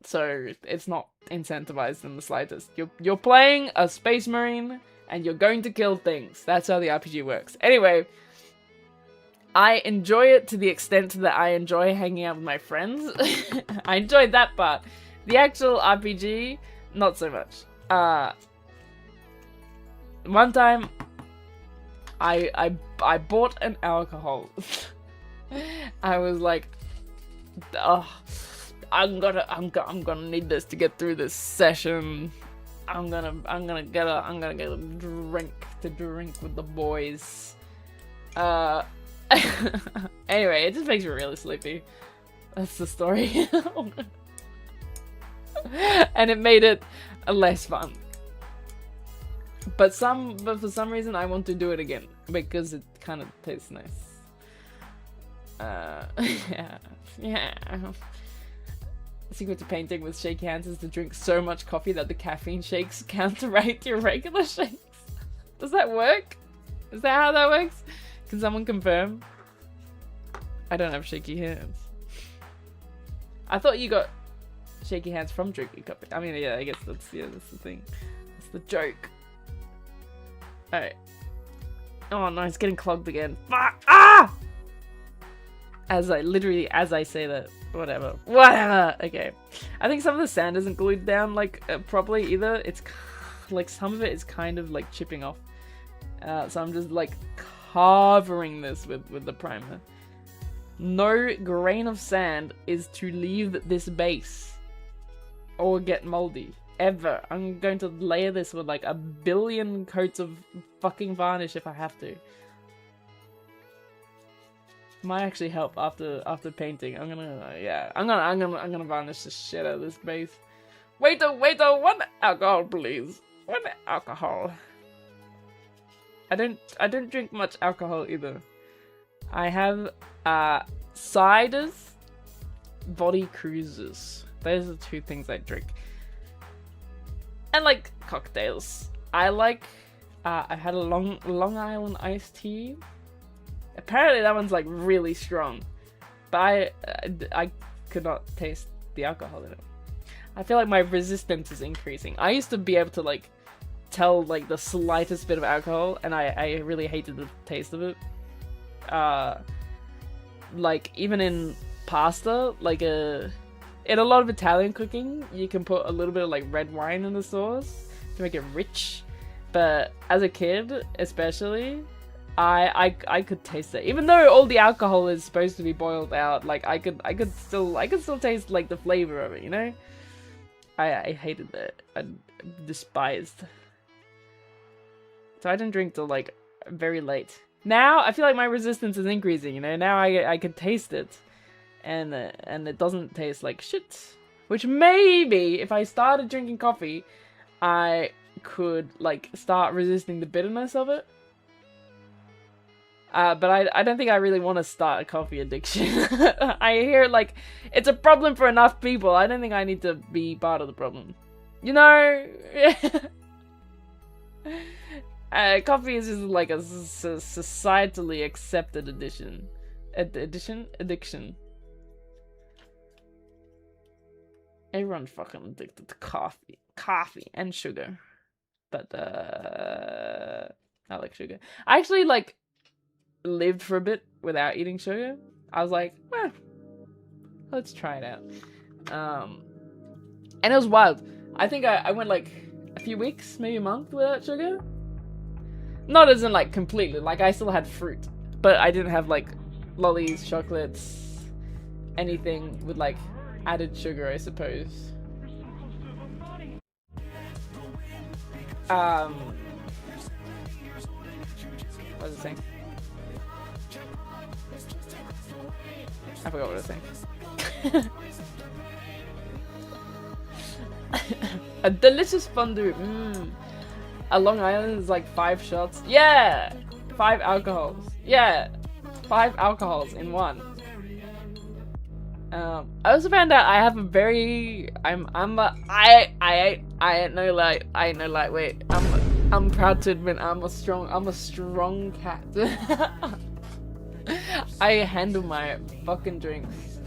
So it's not incentivized in the slightest. You're playing a space marine and you're going to kill things. That's how the RPG works. Anyway, I enjoy it to the extent that I enjoy hanging out with my friends. I enjoyed that part. The actual RPG, not so much. One time, I bought an alcohol. I was like, oh, I'm gonna need this to get through this session. I'm gonna get a drink to drink with the boys. Anyway, it just makes me really sleepy. That's the story. And it made it less fun. But for some reason I want to do it again because it kind of tastes nice. Yeah. Secret to painting with shaky hands is to drink so much coffee that the caffeine shakes counteract your regular shakes. Does that work? Is that how that works? Can someone confirm? I don't have shaky hands. I thought you got shaky hands from drinking coffee. I mean, yeah, I guess that's the thing. That's the joke. Alright. Oh no, it's getting clogged again. Fuck! Ah! As I say that. Whatever. Okay. I think some of the sand isn't glued down like properly either. It's like some of it is kind of like chipping off. So I'm just like covering this with the primer. No grain of sand is to leave this base or get moldy ever. I'm going to layer this with like 1 billion coats of fucking varnish if I have to. Might actually help after painting. I'm gonna varnish the shit out of this base. Waiter, 1 alcohol, please. 1 alcohol. I don't drink much alcohol either. I have ciders, body cruisers. Those are the 2 things I drink. And like cocktails. I like I had a Long Island iced tea. Apparently that one's like really strong, but I could not taste the alcohol in it. I feel like my resistance is increasing. I used to be able to like tell like the slightest bit of alcohol, and I really hated the taste of it. Like even in pasta, like in a lot of Italian cooking, you can put a little bit of like red wine in the sauce to make it rich. But as a kid, especially, I could taste it. Even though all the alcohol is supposed to be boiled out, like I could still taste like the flavor of it, you know? I hated it. I despised. So I didn't drink till like very late. Now I feel like my resistance is increasing, you know? Now I can taste it. And it doesn't taste like shit. Which maybe if I started drinking coffee, I could like start resisting the bitterness of it. But I don't think I really want to start a coffee addiction. I hear like it's a problem for enough people. I don't think I need to be part of the problem. You know? Coffee is just like a societally accepted addiction. Addiction. Everyone's fucking addicted to coffee and sugar. But I like sugar. I actually like lived for a bit without eating sugar. I was like, well, let's try it out. And it was wild. I think I went like a few weeks, maybe a month without sugar. Not as in like completely, like I still had fruit, but I didn't have like lollies, chocolates, anything with like added sugar, I suppose. What was it saying? I forgot what I was saying. A delicious fondue. A Long Island is like 5 shots. Yeah! 5 alcohols. Yeah! 5 alcohols in one. I also found out I have a very I ain't no lightweight. I'm proud to admit I'm a strong cat. I handle my fucking drinks.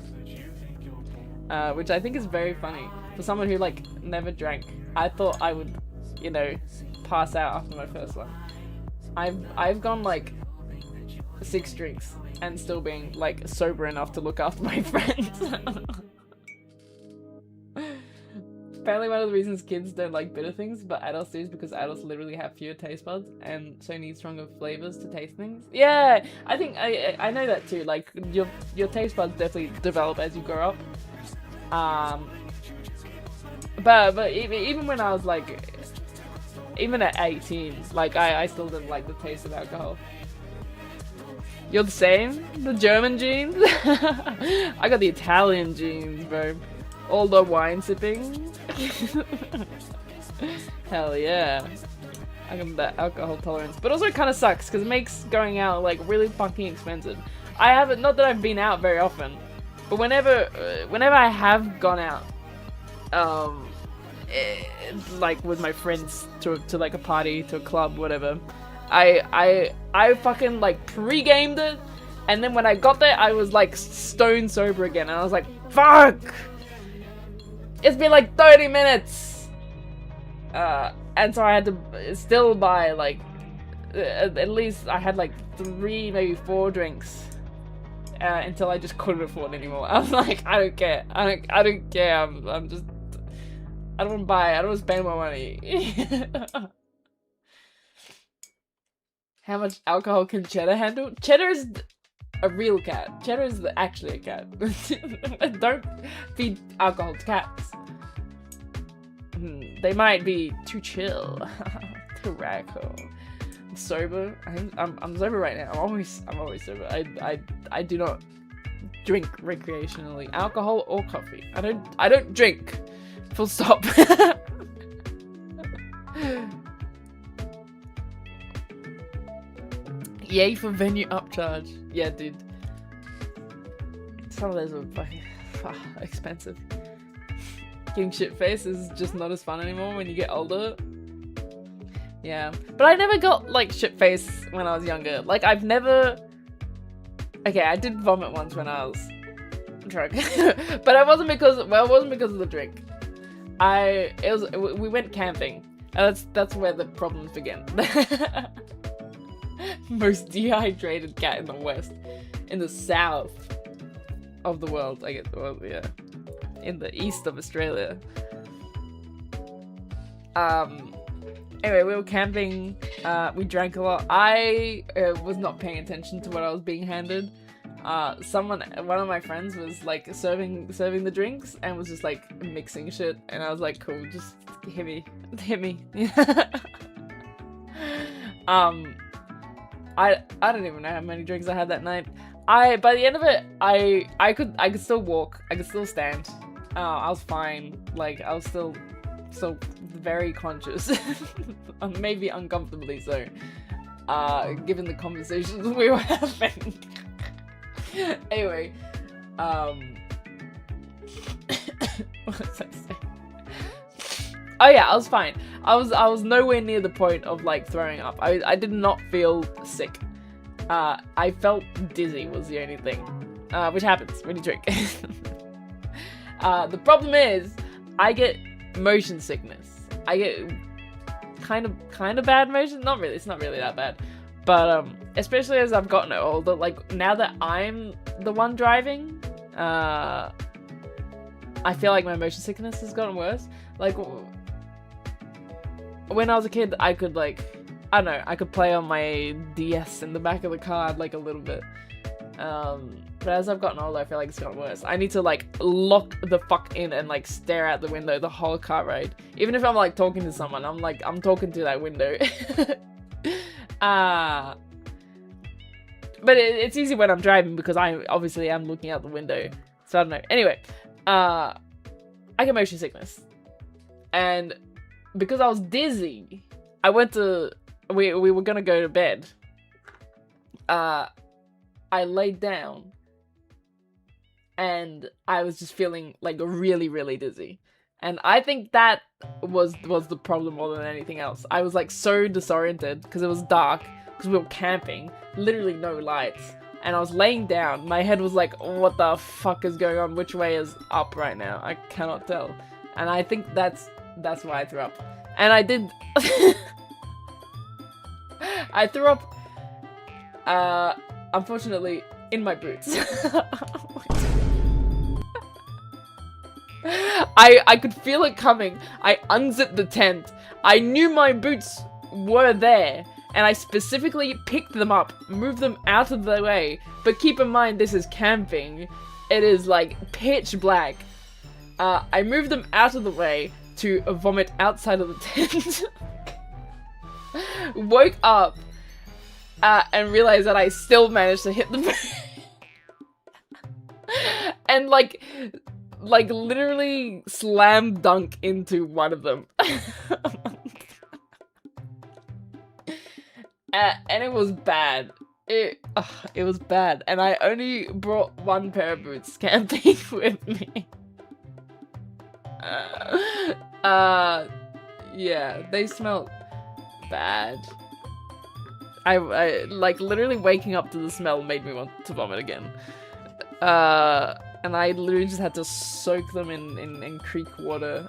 Which I think is very funny. For someone who like never drank. I thought I would, you know, pass out after my first one. I've gone like 6 drinks and still being like sober enough to look after my friends. Apparently one of the reasons kids don't like bitter things, but adults do, is because adults literally have fewer taste buds and so need stronger flavors to taste things. Yeah, I think I know that too. Like your taste buds definitely develop as you grow up. But even when I was like, even at 18, like I still didn't like the taste of alcohol. You're the same? The German genes? I got the Italian genes, bro. All the wine sipping. Hell yeah. I got that alcohol tolerance. But also it kind of sucks because it makes going out like really fucking expensive. I haven't, not that I've been out very often, but whenever I have gone out, like with my friends to like a party, to a club, whatever, I fucking like pre-gamed it, and then when I got there I was like stone sober again, and I was like, fuck, it's been like 30 minutes, and so I had to still buy like at least I had like 3, maybe 4 drinks until I just couldn't afford anymore. I was like, I don't care, I don't care, I'm just, I don't want to buy, I don't want to spend my money. How much alcohol can Cheddar handle? Cheddar is a real cat. Cheddar is actually a cat. Don't feed alcohol to cats. They might be too chill. Too radical. I'm sober. I'm sober right now. I'm always sober. I do not drink recreationally, alcohol or coffee. I don't drink. Full stop. Yay for venue upcharge. Yeah, dude. Some of those are fucking expensive. Getting shit-faced is just not as fun anymore when you get older. Yeah. But I never got, like, shit-faced when I was younger. Like, I've never... Okay, I did vomit once when I was drunk. But it wasn't because of the drink. We went camping. And that's where the problems begin. Most dehydrated cat in the West. In the south of the world, I guess. Well, yeah. In the east of Australia. Anyway, we were camping. We drank a lot. I was not paying attention to what I was being handed. One of my friends was like serving the drinks and was just like mixing shit, and I was like, cool, just hit me. I don't even know how many drinks I had that night. By the end of it, I could still walk. I could still stand. I was fine. Like, I was still very conscious. Maybe uncomfortably so. Given the conversations we were having. Anyway, what was I saying? Oh yeah, I was fine. I was nowhere near the point of like throwing up. I did not feel sick. I felt dizzy was the only thing, which happens when you drink. The problem is I get motion sickness. I get kind of bad motion. Not really. It's not really that bad. But especially as I've gotten older, like now that I'm the one driving, I feel like my motion sickness has gotten worse. Like when I was a kid, I could like, I don't know, I could play on my DS in the back of the car like a little bit. But as I've gotten older, I feel like it's gotten worse. I need to like lock the fuck in and like stare out the window the whole car ride. Even if I'm like talking to someone, I'm talking to that window. But it's easy when I'm driving because I obviously am looking out the window. So I don't know. Anyway, I get motion sickness. And because I was dizzy, I went to... We were gonna go to bed. I laid down. And I was just feeling like really, really dizzy. And I think that was the problem more than anything else. I was like so disoriented because it was dark, because we were camping, literally no lights. And I was laying down. My head was like, what the fuck is going on? Which way is up right now? I cannot tell. And I think that's why I threw up. And I did... I threw up, unfortunately, in my boots. I could feel it coming. I unzipped the tent. I knew my boots were there, and I specifically picked them up, moved them out of the way. But keep in mind, this is camping. It is like pitch black. I moved them out of the way to vomit outside of the tent. Woke up and realized that I still managed to hit the and like literally slam dunk into one of them. And it was bad. It was bad, and I only brought one pair of boots camping with me. Yeah, they smelled bad. I like literally waking up to the smell made me want to vomit again. And I literally just had to soak them in creek water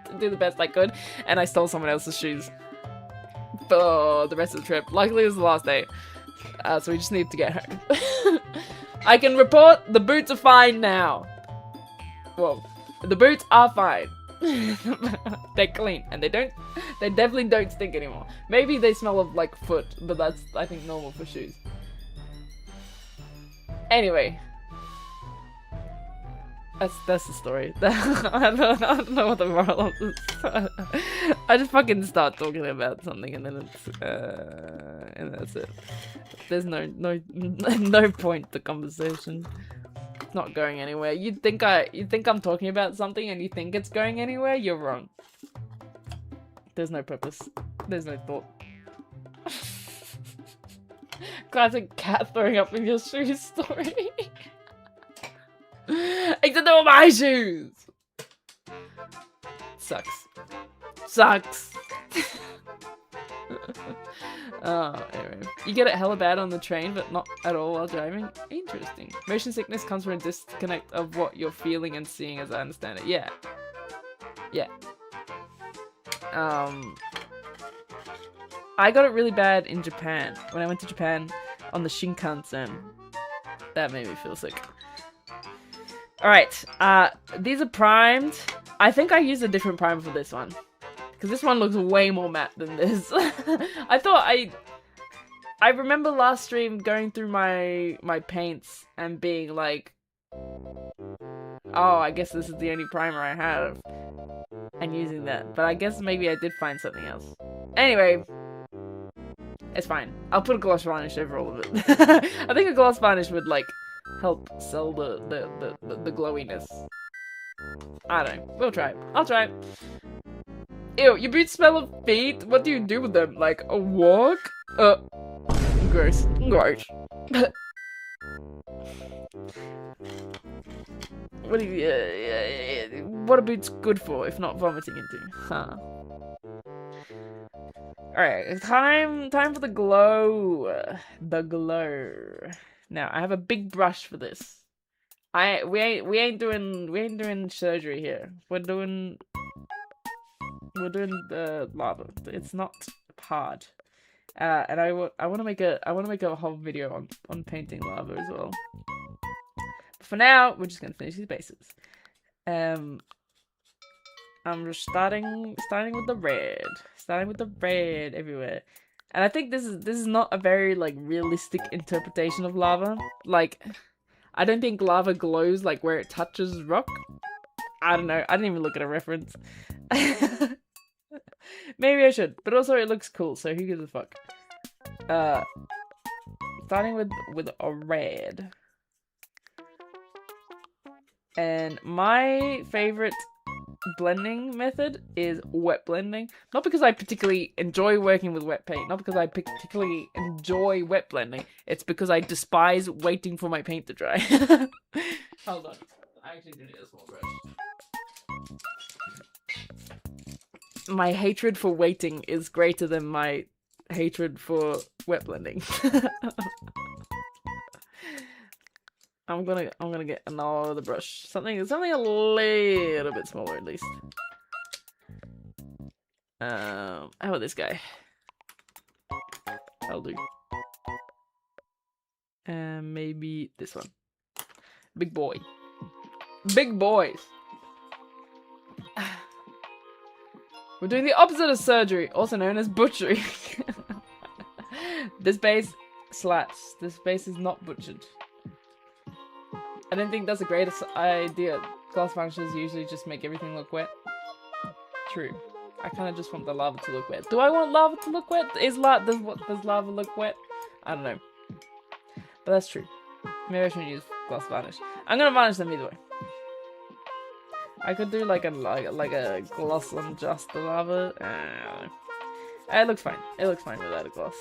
to do the best I could, and I stole someone else's shoes for the rest of the trip. Luckily it was the last day, so we just need to get home. I can report the boots are fine now. Well, the boots are fine. They're clean, and they definitely don't stink anymore. Maybe they smell of like foot, but that's, I think, normal for shoes. Anyway, That's the story. I don't know what the moral of this. I just fucking start talking about something and then it's and that's it. There's no point to conversation. It's not going anywhere. You think I'm talking about something and you think it's going anywhere? You're wrong. There's no purpose. There's no thought. Classic cat throwing up in your shoes story. Except they were my shoes! Sucks. Sucks! Anyway. You get it hella bad on the train, but not at all while driving? Interesting. Motion sickness comes from a disconnect of what you're feeling and seeing, as I understand it. Yeah. Yeah. I got it really bad in Japan. When I went to Japan on the Shinkansen. That made me feel sick. Alright, these are primed. I think I used a different primer for this one. Because this one looks way more matte than this. I remember last stream going through my paints and being like, oh, I guess this is the only primer I have. And using that. But I guess maybe I did find something else. Anyway. It's fine. I'll put a gloss varnish over all of it. I think a gloss varnish would, like, help sell the glowiness. I don't know. We'll try it. I'll try it. Ew, your boots smell of feet? What do you do with them? Like, a walk? Gross. Gross. What are boots good for, if not vomiting into? Huh. Alright, time for the glow. The glow. Now, I have a big brush for this. We ain't doing surgery here. We're doing the lava. It's not hard. And I want to make a whole video on painting lava as well. But for now, we're just gonna finish these bases. I'm just starting with the red. Starting with the red everywhere. And I think this is not a very, like, realistic interpretation of lava. Like, I don't think lava glows, like, where it touches rock. I don't know. I didn't even look at a reference. Maybe I should. But also, it looks cool, so who gives a fuck? Starting with a red. And my favorite blending method is wet blending. Not because I particularly enjoy working with wet paint, not because I particularly enjoy wet blending, it's because I despise waiting for my paint to dry. Hold on, I actually do need a small brush. My hatred for waiting is greater than my hatred for wet blending. I'm gonna get another brush. Something a little bit smaller at least. How about this guy? I'll do. And maybe this one. Big boy. Big boys. We're doing the opposite of surgery, also known as butchery. This base slaps. This base is not butchered. I don't think that's the greatest idea. Glass varnishes usually just make everything look wet. True. I kind of just want the lava to look wet. Do I want lava to look wet? Does lava look wet? I don't know. But that's true. Maybe I shouldn't use glass varnish. I'm gonna varnish them either way. I could do like a gloss on just the lava. I don't know. It looks fine. It looks fine without a gloss.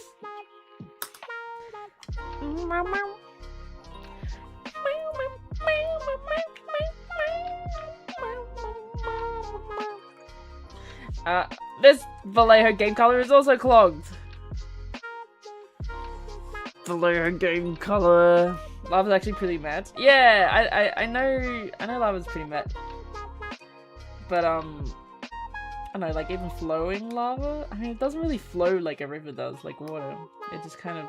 This Vallejo game color is also clogged. Vallejo game color. Lava's actually pretty matte. Yeah, I know lava's pretty matte. But I don't know, like even flowing lava. I mean, it doesn't really flow like a river does, like water. It just kind of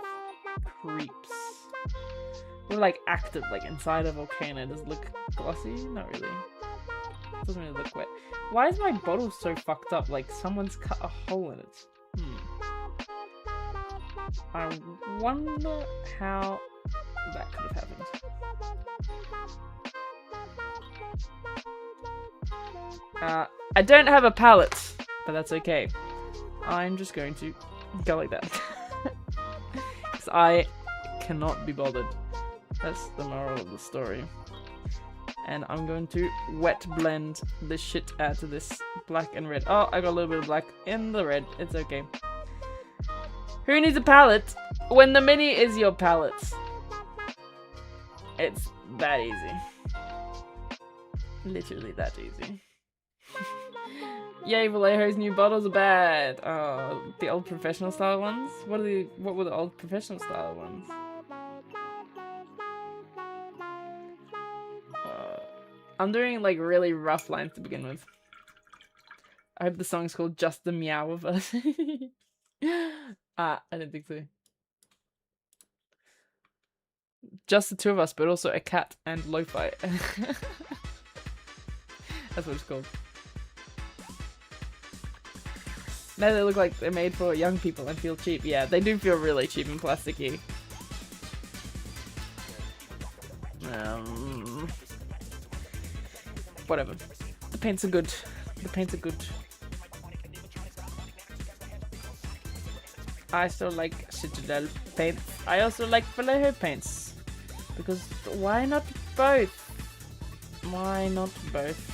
creeps. Or like active, like inside a volcano. Does it look glossy? Not really. It doesn't really look wet. Why is my bottle so fucked up? Like someone's cut a hole in it. I wonder how that could have happened. I don't have a palette, but that's okay. I'm just going to go like that. Because I cannot be bothered. That's the moral of the story. And I'm going to wet blend the shit out of this black and red. Oh, I got a little bit of black in the red. It's okay. Who needs a palette when the mini is your palette? It's that easy. Literally that easy. Yay, Vallejo's new bottles are bad. Oh, the old professional style ones? What were the old professional style ones? I'm doing like really rough lines to begin with. I hope the song's called Just the Meow of Us. I don't think so. Just the two of us, but also a cat and lo-fi. That's what it's called. Now they look like they're made for young people and feel cheap. Yeah, they do feel really cheap and plasticky. Whatever. The paints are good. The paints are good. I still like Citadel paints. I also like Vallejo paints. Because why not both? Why not both?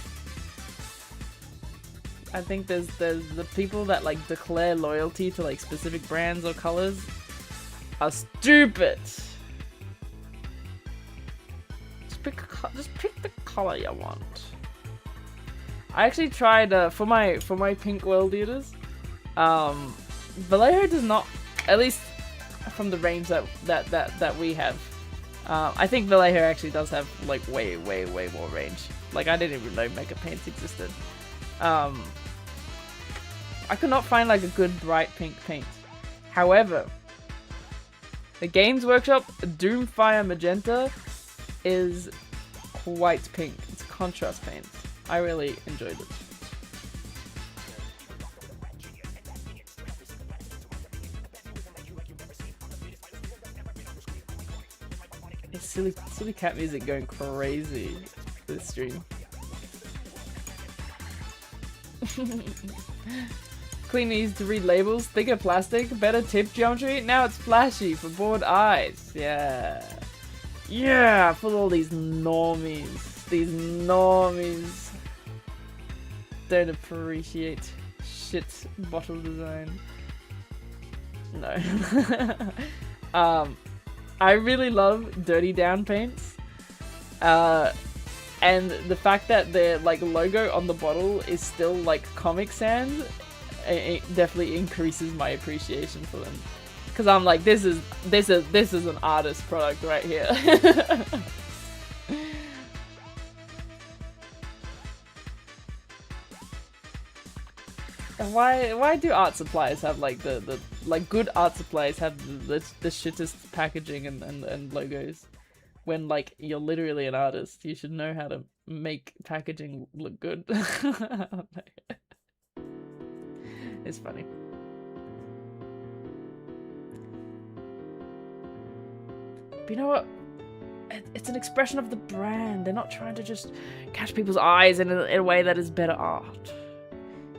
I think there's the people that like declare loyalty to like specific brands or colors are stupid. Just pick the color you want. I actually tried for my pink world eaters. Vallejo does not, at least from the range that we have. I think Vallejo actually does have like way more range. Like I didn't even know Mega Paints existed. I could not find like a good bright pink paint. However, the Games Workshop Doomfire Magenta is quite pink. It's contrast paint. I really enjoyed it. It's silly cat music going crazy this stream. Clean easy to read labels, thicker plastic, better tip geometry. Now it's flashy for bored eyes. Yeah. Yeah, for all these normies. These normies don't appreciate shit bottle design. No. I really love Dirty Down paints. And the fact that their like logo on the bottle is still like Comic Sans, it definitely increases my appreciation for them. Cause I'm like, this is an artist product right here. Why do art supplies have like the like good art supplies have the shittest packaging and logos? When like you're literally an artist, you should know how to make packaging look good. It's funny. But you know what? It's an expression of the brand. They're not trying to just catch people's eyes in a way that is better art.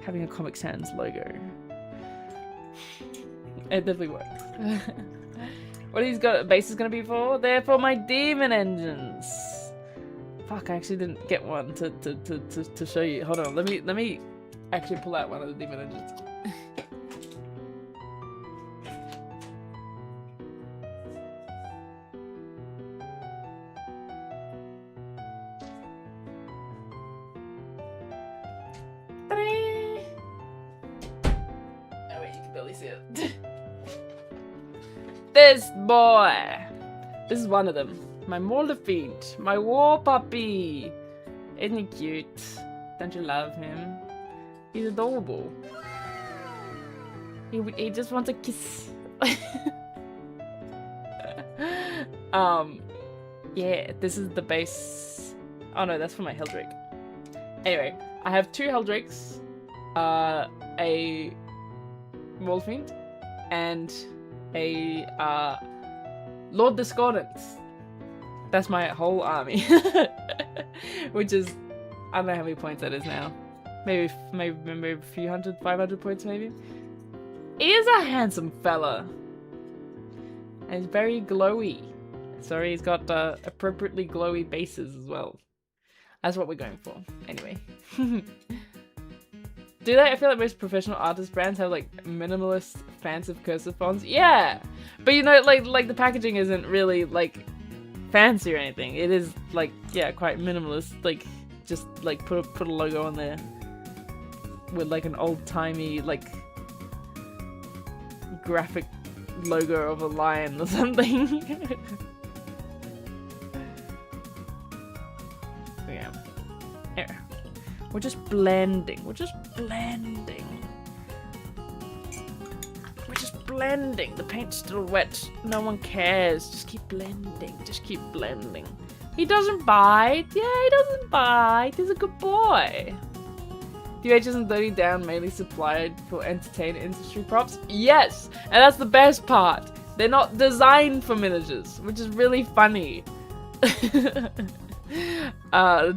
Having a Comic Sans logo. It definitely works. What are these bases gonna be for? They're for my demon engines. Fuck, I actually didn't get one to show you. Hold on, let me actually pull out one of the demon engines. Oh wait, you can barely see it. This boy! This is one of them. My Molderfiend. My war puppy! Isn't he cute? Don't you love him? He's adorable. He just wants a kiss. Yeah, this is the base. Oh no, that's for my Heldrake. Anyway, I have two Heldrakes, a Wolfiend, and a Lord Discordance. That's my whole army. Which is, I don't know how many points that is now. Maybe a few hundred, 500 points maybe. He is a handsome fella. And he's very glowy. Sorry, he's got appropriately glowy bases as well. That's what we're going for. Anyway. Do they? I feel like most professional artist brands have like minimalist, fancier cursive fonts. Yeah! But you know, like the packaging isn't really like fancy or anything. It is like, yeah, quite minimalist. Like, just like put a logo on there with like an old-timey like graphic logo of a lion or something. Yeah. Here. We're just blending. We're just blending. We're just blending. The paint's still wet. No one cares. Just keep blending. Just keep blending. He doesn't bite. Yeah, he doesn't bite. He's a good boy. DHs and Dirty Down mainly supplied for entertainment industry props? Yes! And that's the best part. They're not designed for miniatures, which is really funny. The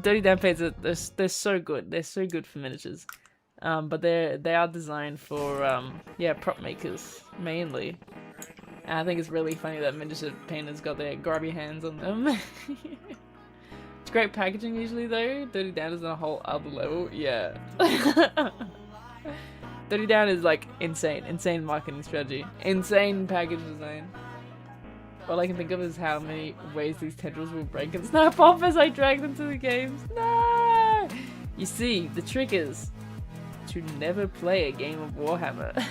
Dirty Down paints, they're so good. They're so good for miniatures. But they are designed for, yeah, prop makers, mainly. And I think it's really funny that miniature painters got their grubby hands on them. It's great packaging usually though. Dirty Down is on a whole other level. Yeah. Dirty Down is like insane. Insane marketing strategy. Insane package design. All I can think of is how many ways these tendrils will break and snap off as I drag them to the games. No! You see, the trick is to never play a game of Warhammer.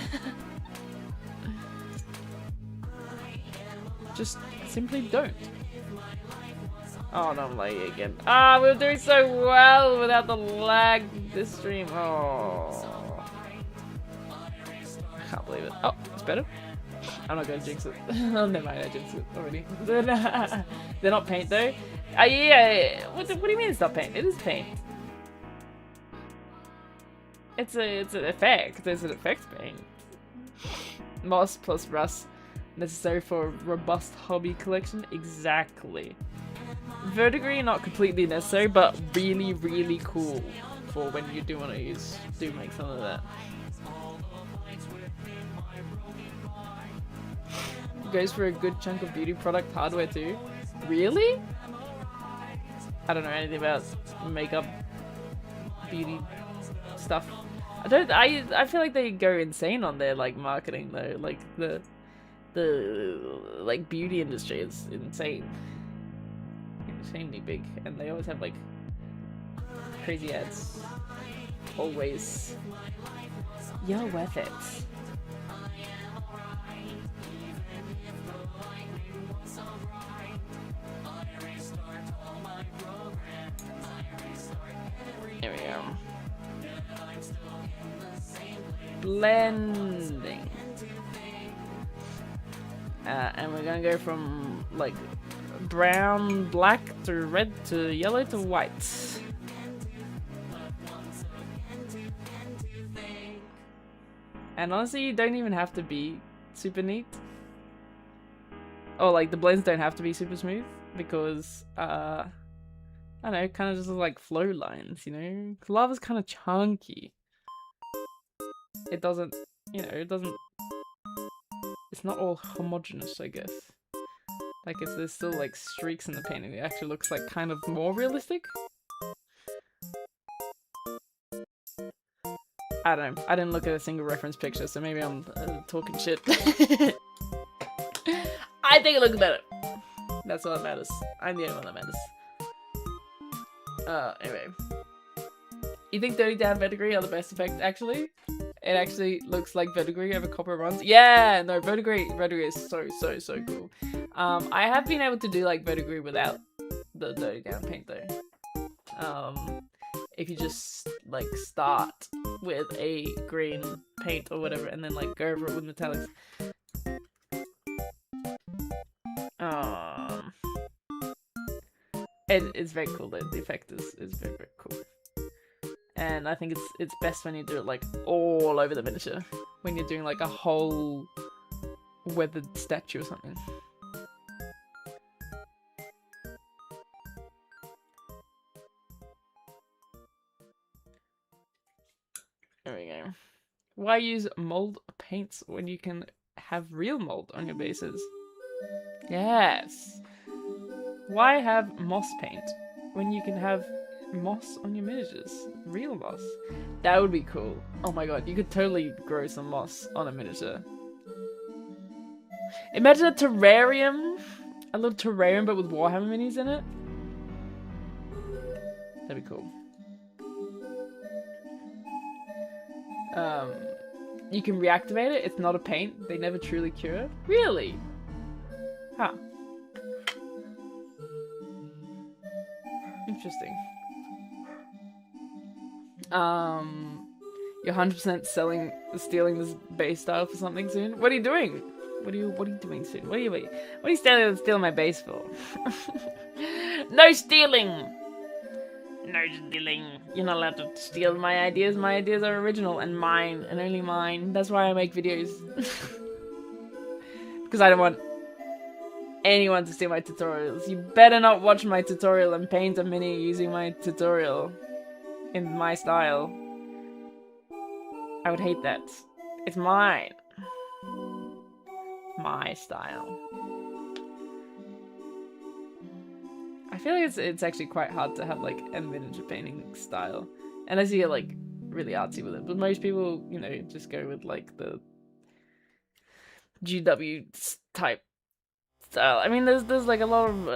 Just simply don't. Oh no, I'm lagging again. Ah, we were doing so well without the lag this stream. Oh. I can't believe it. Oh, it's better? I'm not gonna jinx it. Oh, never mind, I jinxed it already. They're not paint though? Yeah. What do you mean it's not paint? It is paint. It's an effect. There's an effect paint. Moss plus rust. Necessary for a robust hobby collection? Exactly. Verdigris not completely necessary, but really, really cool for when you do want to make some of that. Goes for a good chunk of beauty product hardware too. Really? I don't know anything about makeup, beauty stuff. I feel like they go insane on their like marketing though. Like the like beauty industry is insane. Insanely big, and they always have like crazy ads. Always. You're worth it. There we go. Blending. And we're gonna go from like brown, black to red to yellow to white. And honestly, you don't even have to be super neat. Oh, like the blends don't have to be super smooth because I don't know, kind of just like flow lines, you know? Lava's kind of chunky. It doesn't, you know, it's not all homogeneous, I guess. Like there's still like streaks in the painting. It actually looks like kind of more realistic. I don't know. I didn't look at a single reference picture, so maybe I'm talking shit. I think it looks better. That's all that matters. I'm the only one that matters. Anyway. You think Dirty Down Verdigris are the best effect, actually? It actually looks like Verdigris over copper bronze. Yeah, no, Verdigris is so cool. I have been able to do like Verdigris without the Dirty Down paint though. If you just like start with a green paint or whatever and then like go over it with metallics. It's very cool though. The effect is very cool. And I think it's best when you do it like all over the miniature. When you're doing like a whole weathered statue or something. There we go. Why use mold paints when you can have real mold on your bases? Yes. Why have moss paint when you can have moss on your miniatures? Real moss. That would be cool. Oh my god, you could totally grow some moss on a miniature. Imagine a terrarium. A little terrarium but with Warhammer minis in it. That'd be cool. You can reactivate it. It's not a paint. They never truly cure. Really? Huh. Interesting. You're 100% stealing this base style for something soon. What are you doing? What are you doing soon? What are you stealing my base for? No stealing! No stealing. You're not allowed to steal my ideas. My ideas are original and mine and only mine. That's why I make videos. Because I don't want anyone to steal my tutorials. You better not watch my tutorial and paint a mini using my tutorial in my style. I would hate that. It's mine. My style. I feel like it's actually quite hard to have like a miniature painting style, unless you get like really artsy with it. But most people, you know, just go with like the GW type style. I mean, there's like a lot of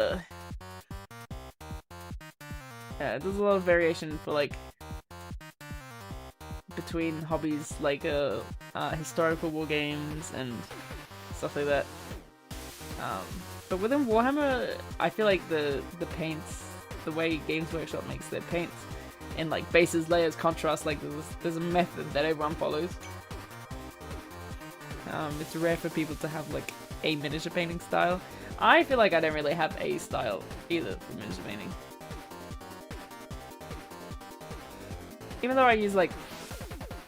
yeah, there's a lot of variation for like between hobbies like historical war games and stuff like that. But within Warhammer, I feel like the paints, the way Games Workshop makes their paints in like bases, layers, contrast, like there's a method that everyone follows. It's rare for people to have like a miniature painting style. I feel like I don't really have a style either for miniature painting. Even though I use like,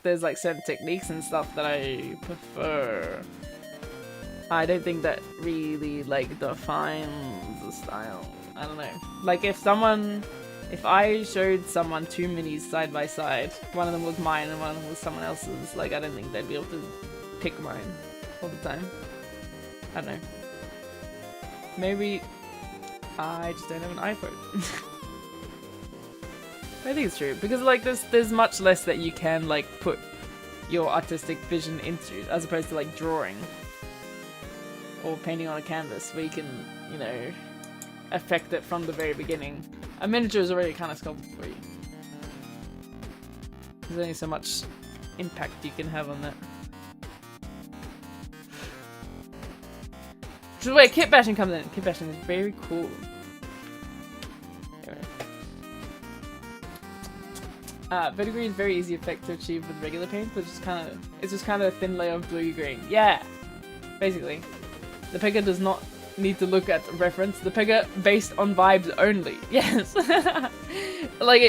there's like certain techniques and stuff that I prefer, I don't think that really like defines the style. I don't know. Like if I showed someone two minis side by side, one of them was mine and one of them was someone else's, like I don't think they'd be able to pick mine all the time. I don't know. Maybe I just don't have an iPhone. I think it's true because like there's much less that you can like put your artistic vision into as opposed to like drawing or painting on a canvas where you can, you know, affect it from the very beginning. A miniature is already kind of sculpted for you. There's only so much impact you can have on that. Which is where kit bashing comes in. Kit bashing is very cool. Anyway. Verdigris is very easy effect to achieve with regular paint, but it's just kind of a thin layer of blue-green. Yeah, basically. The Pega does not need to look at reference. The Pega based on vibes only. Yes. Like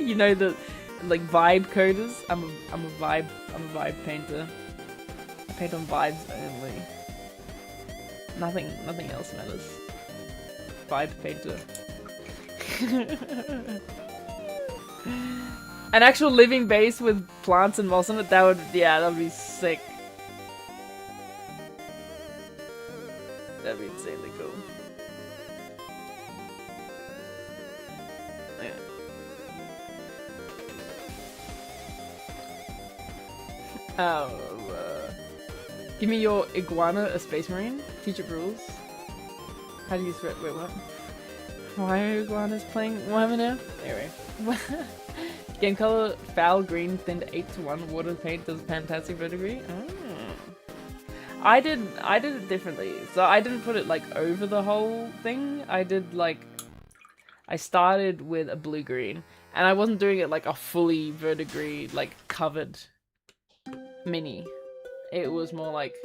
you know the like vibe coders. I'm a vibe painter. I paint on vibes only. Nothing else matters. Vibe painter. An actual living base with plants and moss on it, that would be sick. That'd be insanely cool. Yeah. Give me your iguana, a space marine. Teach it rules. How do you threat? Wait, what? Why are iguanas playing Warhammer now? Anyway. Game color, foul green, thinned 8:1. Water paint does fantastic verdigris. Oh. I did it differently. So I didn't put it like over the whole thing. I started with a blue-green, and I wasn't doing it like a fully verdigris, like covered mini. It was more like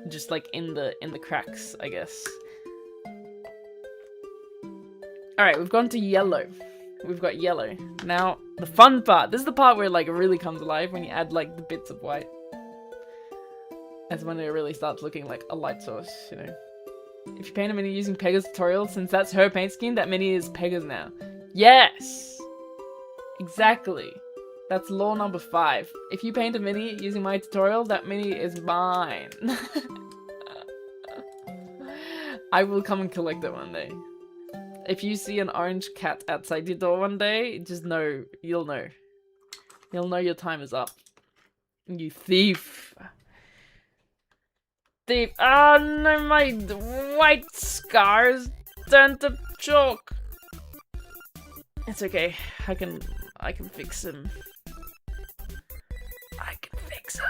just like in the cracks, I guess. All right, we've gone to yellow. We've got yellow. Now, the fun part. This is the part where like it really comes alive when you add like the bits of white. That's when it really starts looking like a light source, you know. If you paint a mini using Pega's tutorial, since that's her paint scheme, that mini is Pega's now. Yes! Exactly. That's law number 5. If you paint a mini using my tutorial, that mini is mine. I will come and collect it one day. If you see an orange cat outside your door one day, just know, you'll know. You'll know your time is up. You thief. Thief. Oh no, my white scars turned to chalk. It's okay. I can fix him. I can fix her.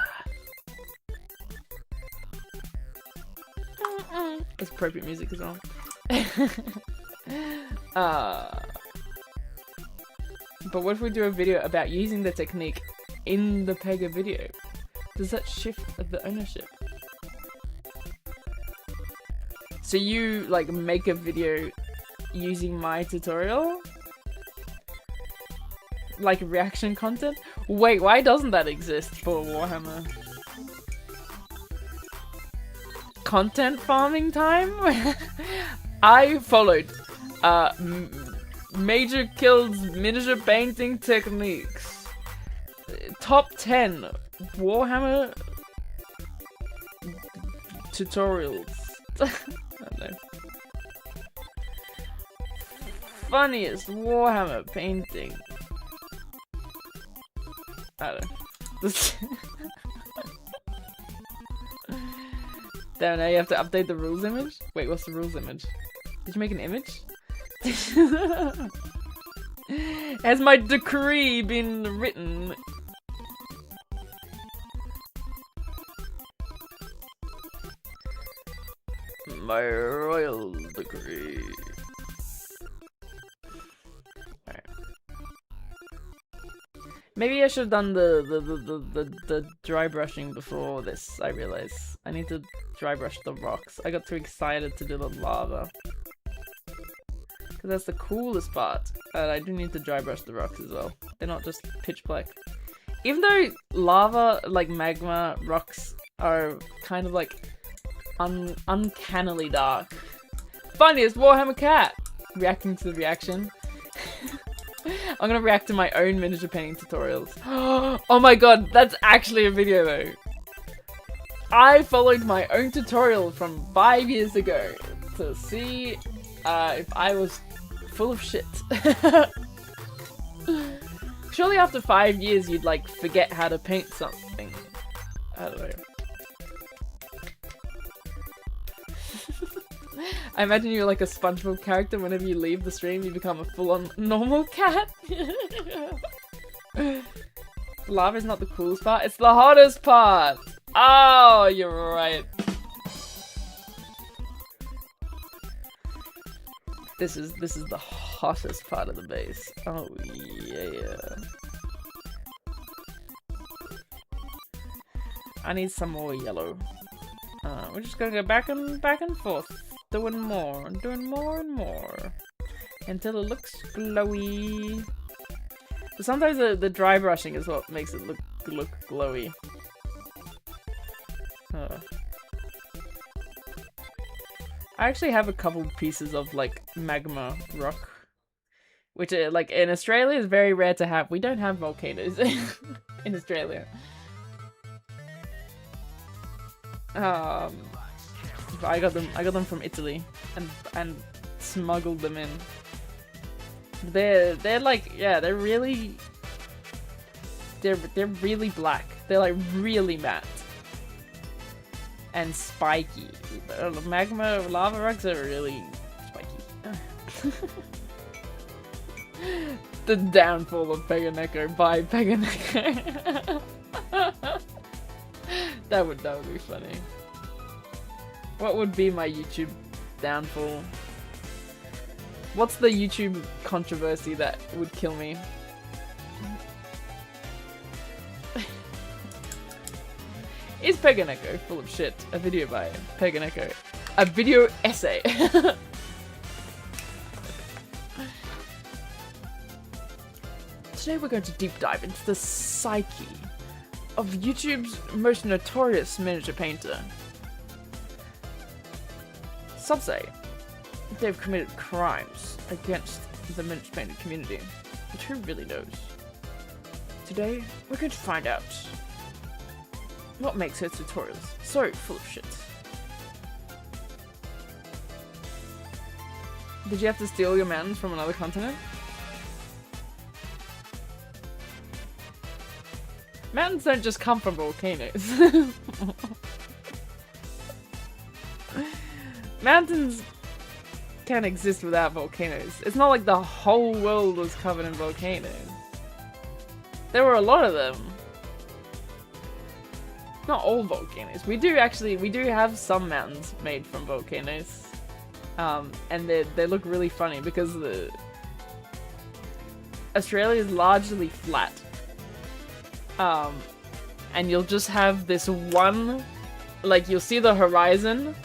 It's appropriate music as well. But what if we do a video about using the technique in the Pega video? Does that shift the ownership? So you like make a video using my tutorial? Like reaction content? Wait, why doesn't that exist for Warhammer? Content farming time? I followed Major Kill's miniature painting techniques. Top 10 Warhammer tutorials. I don't know. Funniest Warhammer painting. I don't know. Damn, now you have to update the rules image? Wait, what's the rules image? Did you make an image? Has my decree been written? My royal decree. Alright. Maybe I should have done the dry brushing before this, I realize. I need to dry brush the rocks. I got too excited to do the lava. Because that's the coolest part. And I do need to dry brush the rocks as well. They're not just pitch black. Even though lava, like magma rocks, are kind of like uncannily dark. Funniest Warhammer cat! Reacting to the reaction. I'm gonna react to my own miniature painting tutorials. Oh my god, that's actually a video though. I followed my own tutorial from 5 years ago to see if I was full of shit. Surely after 5 years you'd like forget how to paint something. I don't know. I imagine you're like a SpongeBob character. Whenever you leave the stream, you become a full-on normal cat. Lava is not the coolest part. It's the hottest part. Oh, you're right. This is the hottest part of the base. Oh yeah. I need some more yellow. We're just gonna go back and forth. Doing more and more. Until it looks glowy. But sometimes the dry brushing is what makes it look glowy. I actually have a couple pieces of like magma rock. Which like in Australia is very rare to have. We don't have volcanoes in Australia. I got them from Italy and smuggled them in. They're like, yeah, they're really black. They're like really matte and spiky. Magma lava rocks are really spiky. The downfall of Pega Neko by Pega Neko. That would be funny. What would be my YouTube downfall? What's the YouTube controversy that would kill me? Is Pega Neko full of shit? A video by Pega Neko. A video essay. Today we're going to deep dive into the psyche of YouTube's most notorious miniature painter. Some say they've committed crimes against the miniature painting community, but who really knows? Today, we're going to find out what makes her tutorials so full of shit. Did you have to steal your mountains from another continent? Mountains don't just come from volcanoes. Mountains can't exist without volcanoes. It's not like the whole world was covered in volcanoes. There were a lot of them. Not all volcanoes. We do have some mountains made from volcanoes. And they look really funny because Australia is largely flat. And you'll just have this one, like you'll see the horizon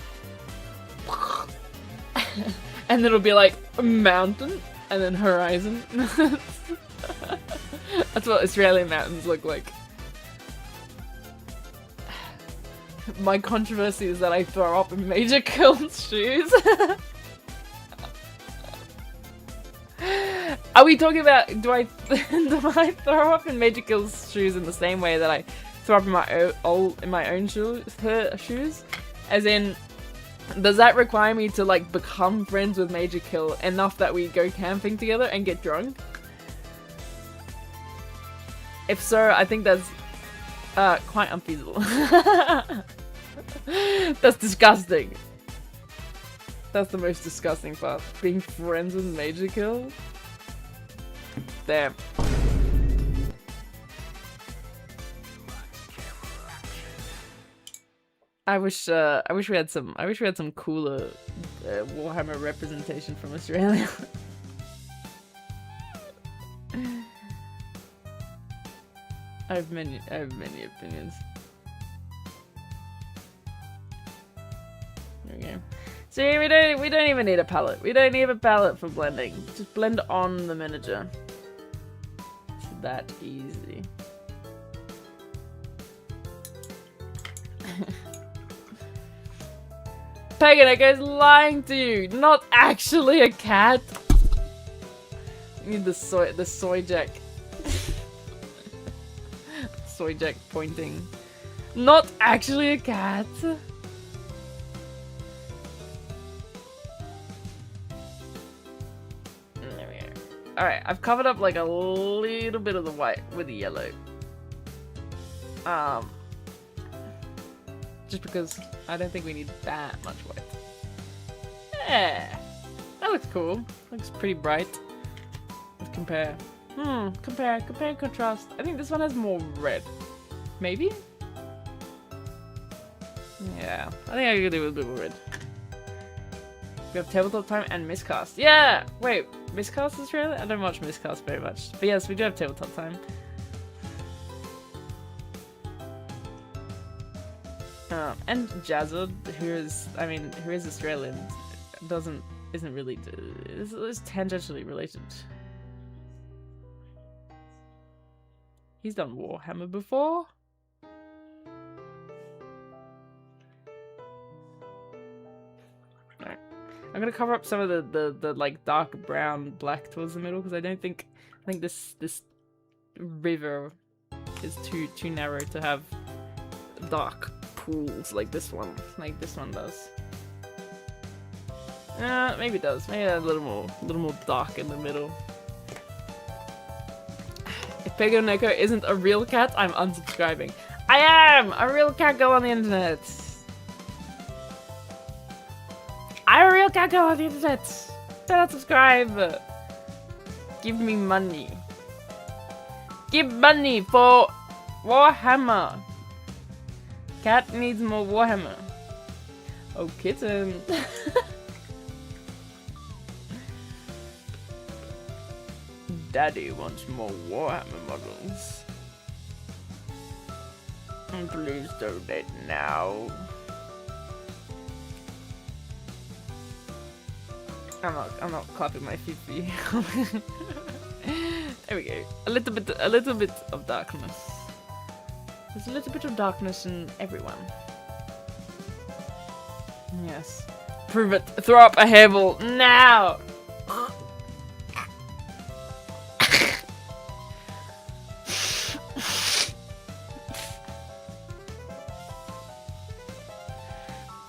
and it'll be like a mountain and then horizon. That's what Australian mountains look like. My controversy is that I throw up in Major Kill's shoes. Are we talking about, do I throw up in Major Kill's shoes in the same way that I throw up in my own shoes? As in, does that require me to like become friends with Major Kill enough that we go camping together and get drunk? If so, I think that's quite unfeasible. That's disgusting. That's the most disgusting part. Being friends with Major Kill? Damn. I wish we had some cooler Warhammer representation from Australia. I have many opinions. There we go. See, we don't even need a palette. We don't need a palette for blending. Just blend on the miniature. It's that easy. Pega, Neko's lying to you. Not actually a cat. You need the soy jack. Soy jack pointing. Not actually a cat. There we go. Alright, I've covered up like a little bit of the white with the yellow. Just because I don't think we need that much white. Yeah, that looks cool. Looks pretty bright. Let's compare. Compare and contrast. I think this one has more red. Maybe? Yeah, I think I could do with a bit more red. We have tabletop time and miscast. Yeah! Wait, miscast is really? I don't watch miscast very much. But yes, we do have tabletop time. And Jazzard, who is Australian, isn't really, is tangentially related. He's done Warhammer before. Alright. I'm gonna cover up some of the like dark brown black towards the middle because I think this river is too narrow to have dark pools like this one does. Maybe it does. Maybe a little more dark in the middle. If Pega Neko isn't a real cat, I'm unsubscribing. I am a real cat girl on the internet. I'm a real cat girl on the internet. Do not subscribe. Give me money. Give money for Warhammer. Cat needs more Warhammer. Oh, kitten. Daddy wants more Warhammer models. Please donate now. I'm not clapping my feet. There we go. A little bit of darkness. There's a little bit of darkness in everyone. Yes. Prove it. Throw up a hairball now.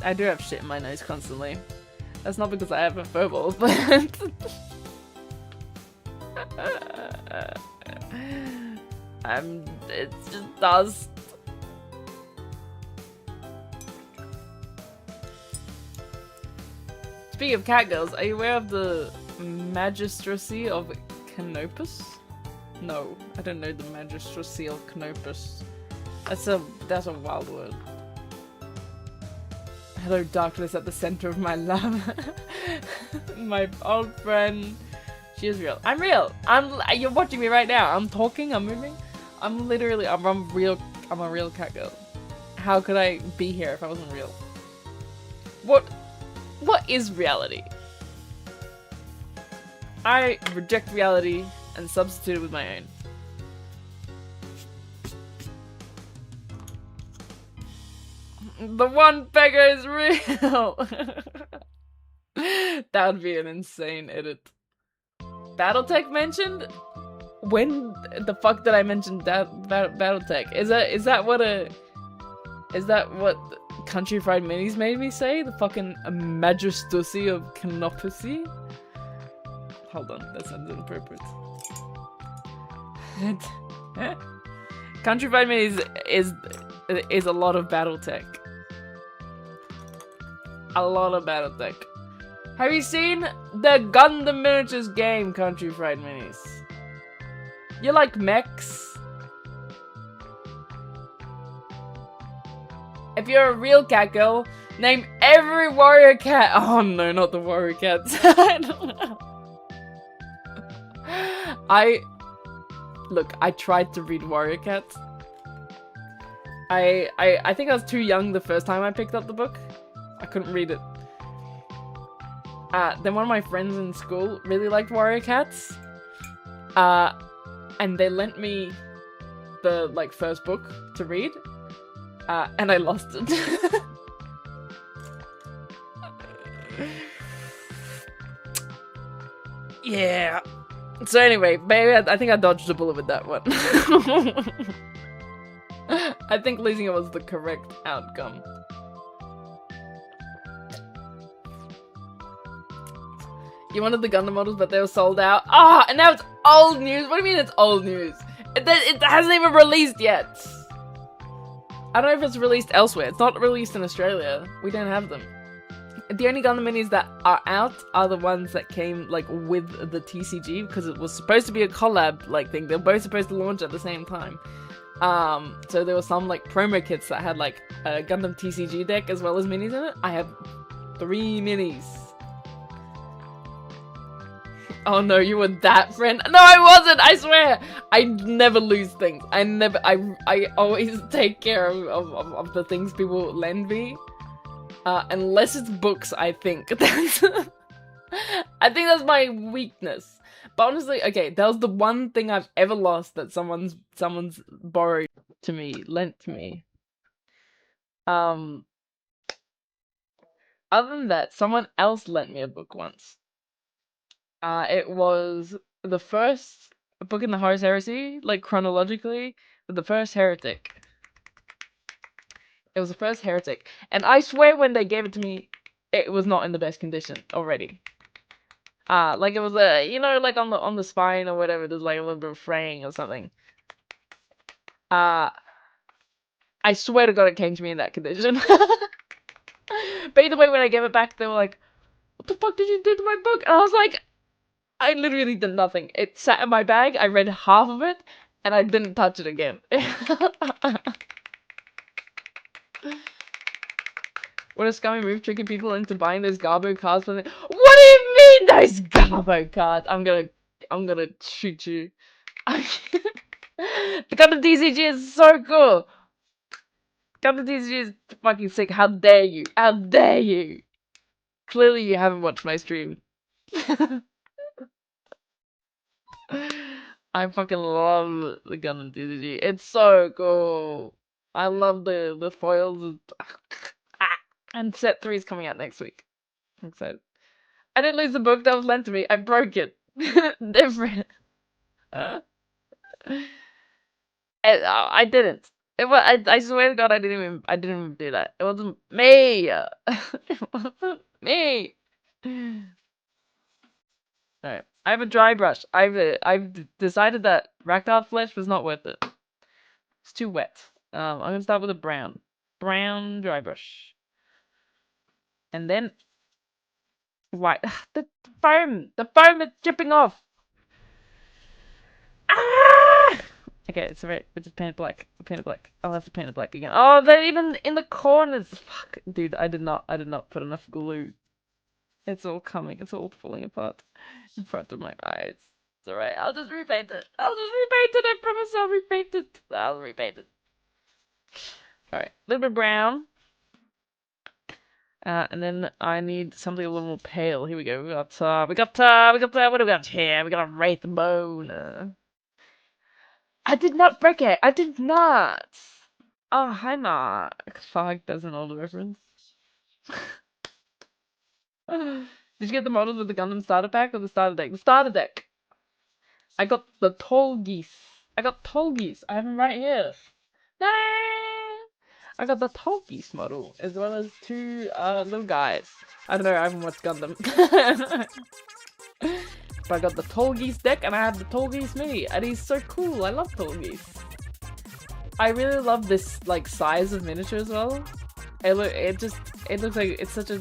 I do have shit in my nose constantly. That's not because I have a furball, but it's just dust. Speaking of catgirls, are you aware of the magistracy of Canopus? No, I don't know the magistracy of Canopus. That's a wild word. Hello, darkness at the center of my love. My old friend. She is real. I'm real. You're watching me right now. I'm talking. I'm moving. I'm a real catgirl. How could I be here if I wasn't real? What is reality? I reject reality and substitute it with my own. The one Pega is real! That would be an insane edit. Battletech mentioned? When the fuck did I mention Battletech? Is that what Country Fried Minis made me say? The fucking magistracy of Canopusy? Hold on, that sounds inappropriate. Country Fried Minis is a lot of Battletech. A lot of Battletech. Have you seen the Gundam Miniatures game, Country Fried Minis? You like mechs? If you're a real cat girl, name every warrior cat. Oh no, not the warrior cats. I don't know. Look, I tried to read warrior cats. I think I was too young the first time I picked up the book. I couldn't read it. Then one of my friends in school really liked warrior cats. And they lent me the first book to read. And I lost it. Yeah. So anyway, maybe I think I dodged a bullet with that one. I think losing it was the correct outcome. You wanted the Gundam models, but they were sold out. Ah, and now it's old news. What do you mean it's old news? It hasn't even released yet. I don't know if it's released elsewhere. It's not released in Australia. We don't have them. The only Gundam minis that are out are the ones that came with the TCG, because it was supposed to be a collab thing. They're both supposed to launch at the same time. So there were some promo kits that had a Gundam TCG deck as well as minis in it. I have 3 minis. Oh no, you were that friend? No, I wasn't, I swear! I never lose things. I always take care of the things people lend me. Unless it's books, I think. I think that's my weakness. But honestly, okay, that was the one thing I've ever lost that someone's borrowed to me, lent to me. Other than that, someone else lent me a book once. It was the first book in the Horus Heresy, chronologically, the first Heretic. It was the first Heretic. And I swear when they gave it to me, it was not in the best condition already. It was on the spine or whatever, there's a little bit of fraying or something. I swear to God it came to me in that condition. But either way, when I gave it back, they were like, "What the fuck did you do to my book?" And I was like, I literally did nothing. It sat in my bag, I read half of it, and I didn't touch it again. What a scummy move, tricking people into buying those Garbo cards. What do you mean, those Garbo cards? I'm gonna shoot you. The Gundam TCG is so cool. Gundam TCG is fucking sick. How dare you? How dare you? Clearly you haven't watched my stream. I fucking love the Gundam TCG. It's so cool. I love the foils. And set 3 is coming out next week. I'm excited. I didn't lose the book that was lent to me. I broke it. Different. I didn't. I swear to God, I didn't even do that. It wasn't me. It wasn't me. Alright, I have a dry brush. I've decided that Ragnar flesh was not worth it. It's too wet. I'm gonna start with a brown dry brush, and then white. The foam is dripping off. Ah! Okay, it's alright. We just paint it black. Paint it black. I'll have to paint it black again. Oh, they're even in the corners. Fuck, dude, I did not put enough glue. It's all coming. It's all falling apart in front of my eyes. It's alright. I'll just repaint it. I promise I'll repaint it. I'll repaint it. Alright, a little bit brown. And then I need something a little more pale. Here we go. We got what do we got here? We got a Wraith Bone. I did not break it. I did not. Oh, hi, Mark. Fuck, that's an old reference. Did you get the models with the Gundam starter pack or the starter deck? The starter deck. I got the tall geese. I have them right here. No! I got the tall geese model as well as two little guys. I don't know. I haven't watched Gundam. But I got the tall geese deck and I have the tall geese mini, and he's so cool. I love tall geese. I really love this like size of miniature as well. It looks like it's such a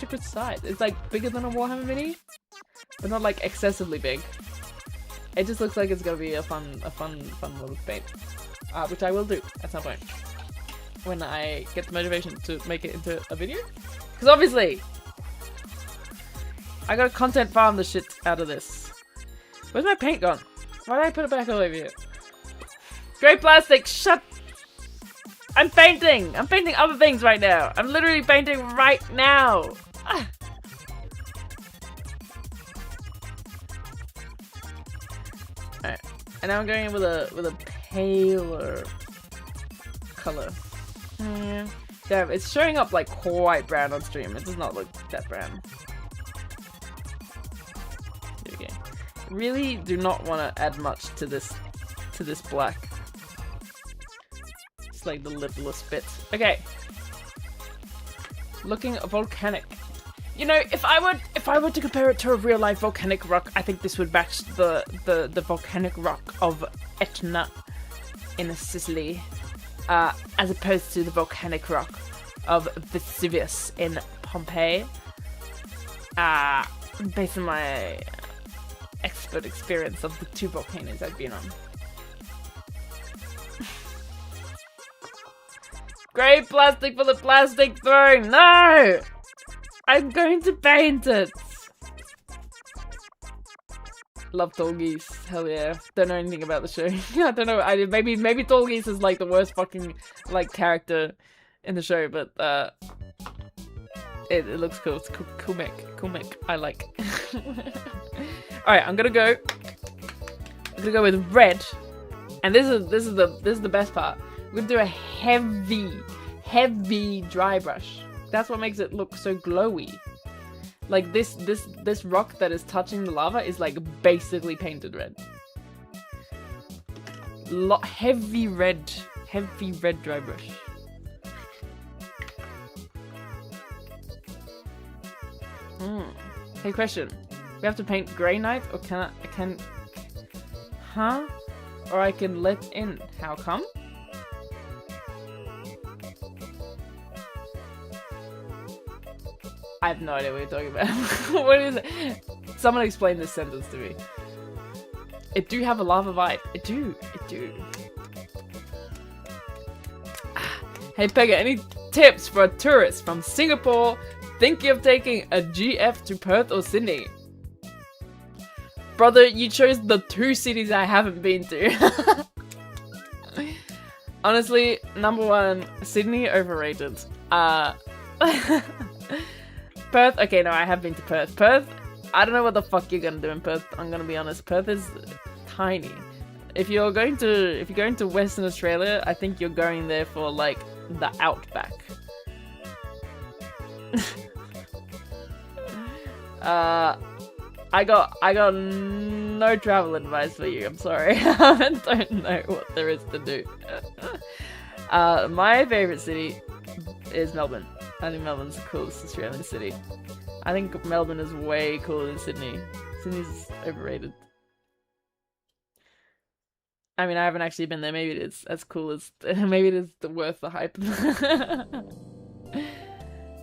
good size. It's like bigger than a Warhammer mini, but not like excessively big. It just looks like it's gonna be a fun model to paint, which I will do at some point when I get the motivation to make it into a video. Because obviously, I gotta content farm the shit out of this. Where's my paint gone? Why did I put it back all over here? Grey plastic, shut! I'm painting! I'm painting other things right now! I'm literally painting right now! Ah. Alright, and now I'm going in with a paler color. Damn, it's showing up like quite brown on stream. It does not look that brown. There we go. Really do not want to add much to this black. It's like the littlest bit. Okay. Looking volcanic. You know, if I were to compare it to a real life volcanic rock, I think this would match the volcanic rock of Etna in Sicily, as opposed to the volcanic rock of Vesuvius in Pompeii. Based on my expert experience of the two volcanoes I've been on. Grey plastic for the plastic throne! No! I'm going to paint it! Love tall geese. Hell yeah. Don't know anything about the show. I don't know. Maybe tall geese is like the worst fucking like character in the show, but it looks cool. It's cool mech. I like. Alright, I'm gonna go with red. And this is the best part. We're gonna do a heavy dry brush. That's what makes it look so glowy. Like this rock that is touching the lava is like basically painted red. Heavy red dry brush. Hey, question. We have to paint Grey Knight, or or I can let in. How come? I have no idea what you're talking about. What is it? Someone explain this sentence to me. It do have a lava vibe. It do. Hey Pega, any tips for a tourist from Singapore thinking of taking a GF to Perth or Sydney? Brother, you chose the two cities I haven't been to. Honestly, number one, Sydney overrated. Perth, okay, no, I have been to Perth. Perth, I don't know what the fuck you're gonna do in Perth, I'm gonna be honest. Perth is tiny. If you're going to Western Australia, I think you're going there for like the outback. I got no travel advice for you. I'm sorry. I don't know what there is to do. My favorite city is Melbourne. I think Melbourne's the coolest Australian city. I think Melbourne is way cooler than Sydney. Sydney's overrated. I mean, I haven't actually been there. Maybe it is as cool as... Maybe it is worth the hype.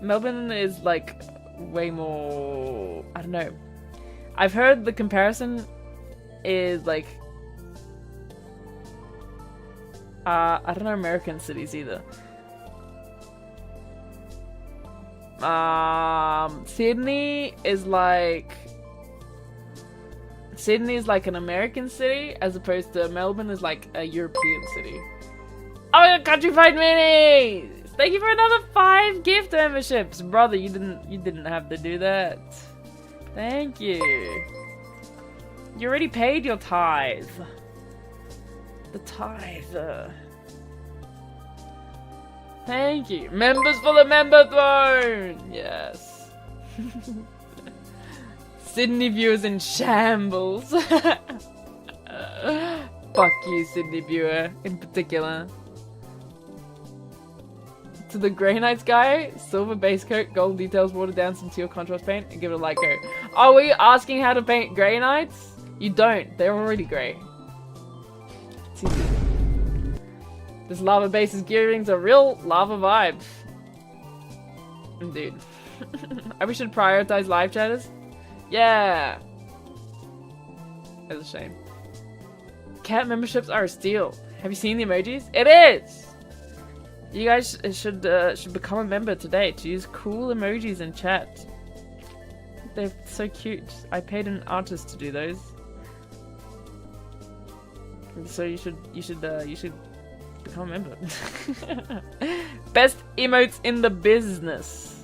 Melbourne is, like, way more... I don't know. I've heard the comparison is, like... I don't know American cities either. Sydney is like an American city as opposed to Melbourne is like a European city. Oh, Countryfied Minis! Thank you for another 5 gift memberships, brother. You didn't have to do that. Thank you. You already paid your tithe. The tithe. Thank you. Members for the member throne! Yes. Sydney viewers in shambles. Fuck you, Sydney viewer, in particular. To the Grey Knights guy, silver base coat, gold details, watered down some teal contrast paint, and give it a light coat. Are we asking how to paint Grey Knights? You don't. They're already grey. It's easy. This lava base's gearings are real lava vibes. Dude. We should prioritize live chatters? Yeah. That's a shame. Cat memberships are a steal. Have you seen the emojis? It is! You guys should become a member today to use cool emojis in chat. They're so cute. I paid an artist to do those. So you should become a member. Best emotes in the business.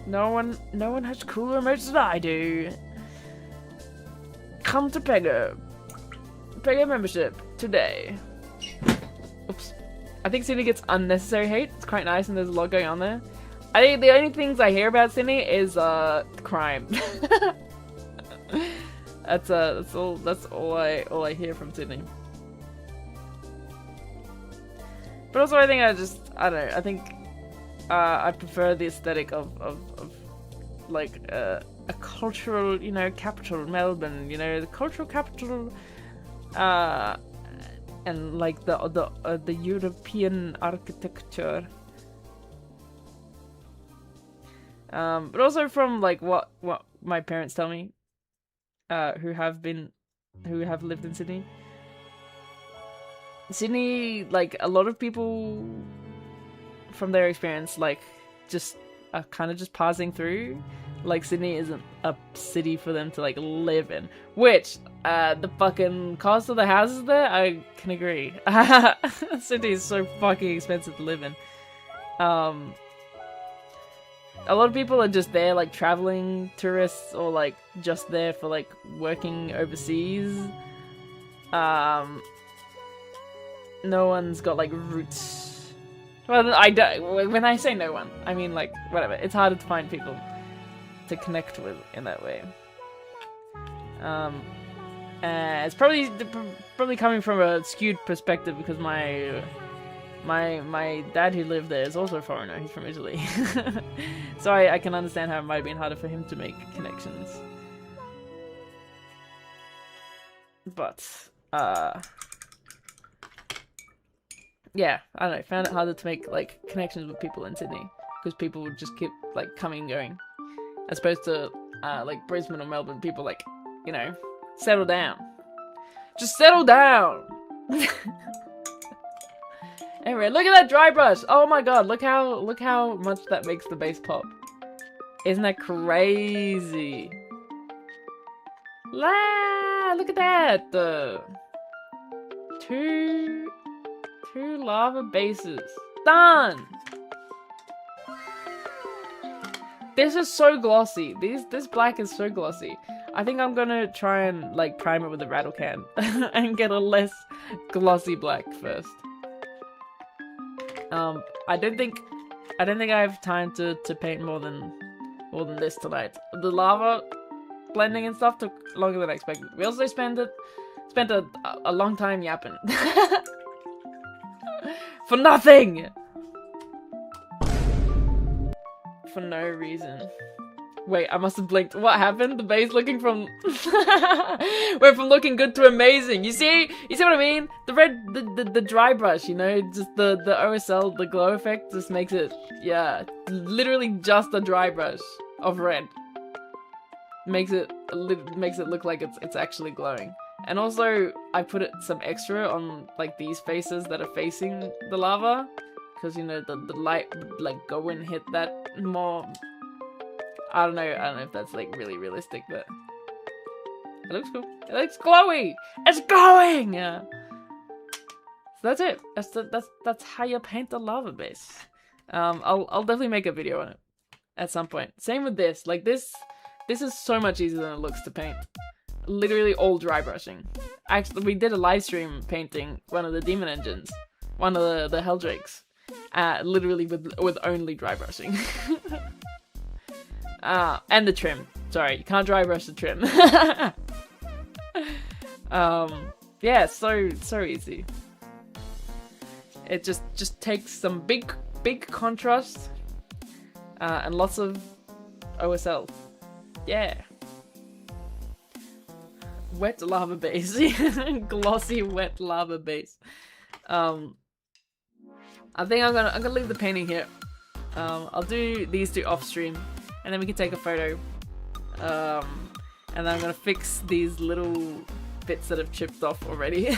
No one has cooler emotes than I do. Come to Pega. Pega membership today. Oops. I think Sydney gets unnecessary hate. It's quite nice and there's a lot going on there. I think the only things I hear about Sydney is crime. That's all I hear from Sydney. But also I think I don't know, I think I prefer the aesthetic of like a cultural, you know, capital, Melbourne, you know, the cultural capital, and like the European architecture. But also from like what my parents tell me, who have lived in Sydney. Sydney, like a lot of people from their experience, like just are kind of just passing through. Like Sydney isn't a city for them to like live in, which the fucking cost of the houses there, I can agree. Sydney is so fucking expensive to live in. A lot of people are just there like traveling tourists or like just there for like working overseas. No one's got like roots. Well, I don't. When I say no one, I mean like whatever. It's harder to find people to connect with in that way. It's probably coming from a skewed perspective because my dad who lived there is also a foreigner. He's from Italy, so I can understand how it might have been harder for him to make connections. But yeah, I don't know. Found it harder to make like connections with people in Sydney because people would just keep like coming and going, as opposed to like Brisbane or Melbourne. People like, you know, settle down. Just settle down. Anyway, look at that dry brush. Oh my god, look how much that makes the base pop. Isn't that crazy? Look at that. Two lava bases. Done. This is so glossy. This black is so glossy. I think I'm gonna try and like prime it with a rattle can and get a less glossy black first. I don't think I have time to paint more than more than this tonight. The lava blending and stuff took longer than I expected. We also spent a long time yapping. For nothing! For no reason. Wait, I must have blinked. What happened? The base looking from went from looking good to amazing. You see what I mean? The red, the dry brush, you know, just the OSL, the glow effect just makes it, yeah, literally just a dry brush of red. Makes it look like it's actually glowing. And also, I put some extra on like these faces that are facing the lava, because you know the light would like go and hit that more. I don't know if that's like really realistic, but it looks cool. It looks glowy. It's glowing. So that's it. That's how you paint a lava base. I'll definitely make a video on it at some point. Same with this. Like this is so much easier than it looks to paint. Literally all dry brushing. Actually, we did a live stream painting one of the demon engines, one of the Helldrakes, literally with only dry brushing. And the trim. Sorry, you can't dry brush the trim. Yeah, so easy. It just takes some big contrast, and lots of OSL. Yeah. Wet lava base. Glossy wet lava base. I think I'm gonna leave the painting here. I'll do these two off stream, and then we can take a photo. And then I'm gonna fix these little bits that have chipped off already.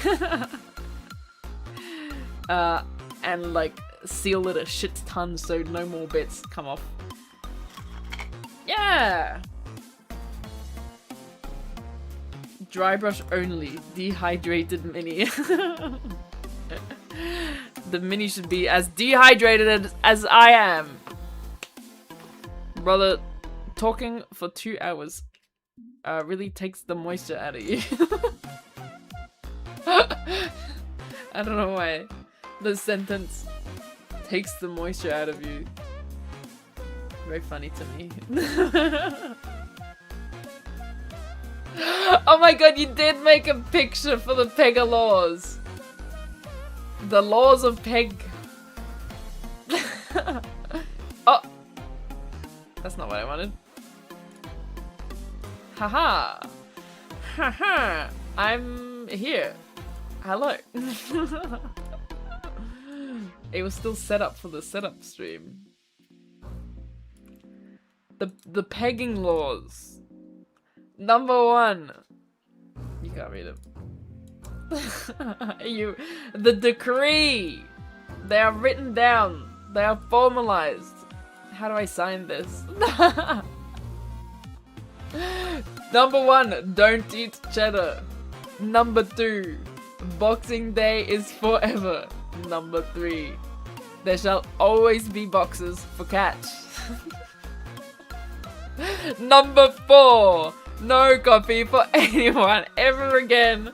And like seal it a shit ton so no more bits come off. Yeah! Dry brush only. Dehydrated mini. The mini should be as dehydrated as I am. Brother, talking for 2 hours really takes the moisture out of you. I don't know why. The sentence takes the moisture out of you. Very funny to me. Oh my god, you did make a picture for the Pega laws. The laws of Peg. Oh! That's not what I wanted. Haha! Haha! I'm here. Hello. It was still set up for the setup stream. The pegging laws. Number 1. You can't read it. The decree. They are written down. They are formalized. How do I sign this? Number 1, don't eat cheddar. Number 2, Boxing Day is forever. Number 3, there shall always be boxes for catch. Number 4, no coffee for anyone ever again.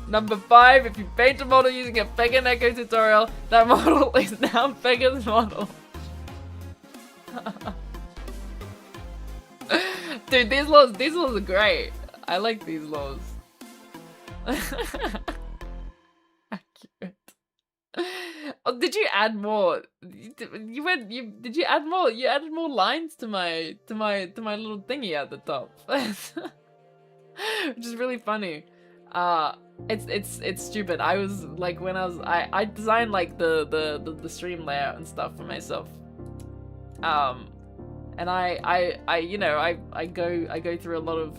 Number 5, if you paint a model using a Pega Neko tutorial, that model is now Pega's model. Dude, these laws are great. I like these laws. Accurate. Oh, did you add more? Did you add more? You added more lines to my little thingy at the top. Which is really funny. It's stupid. I was like, when I designed like the stream layout and stuff for myself. And I you know, I go through a lot of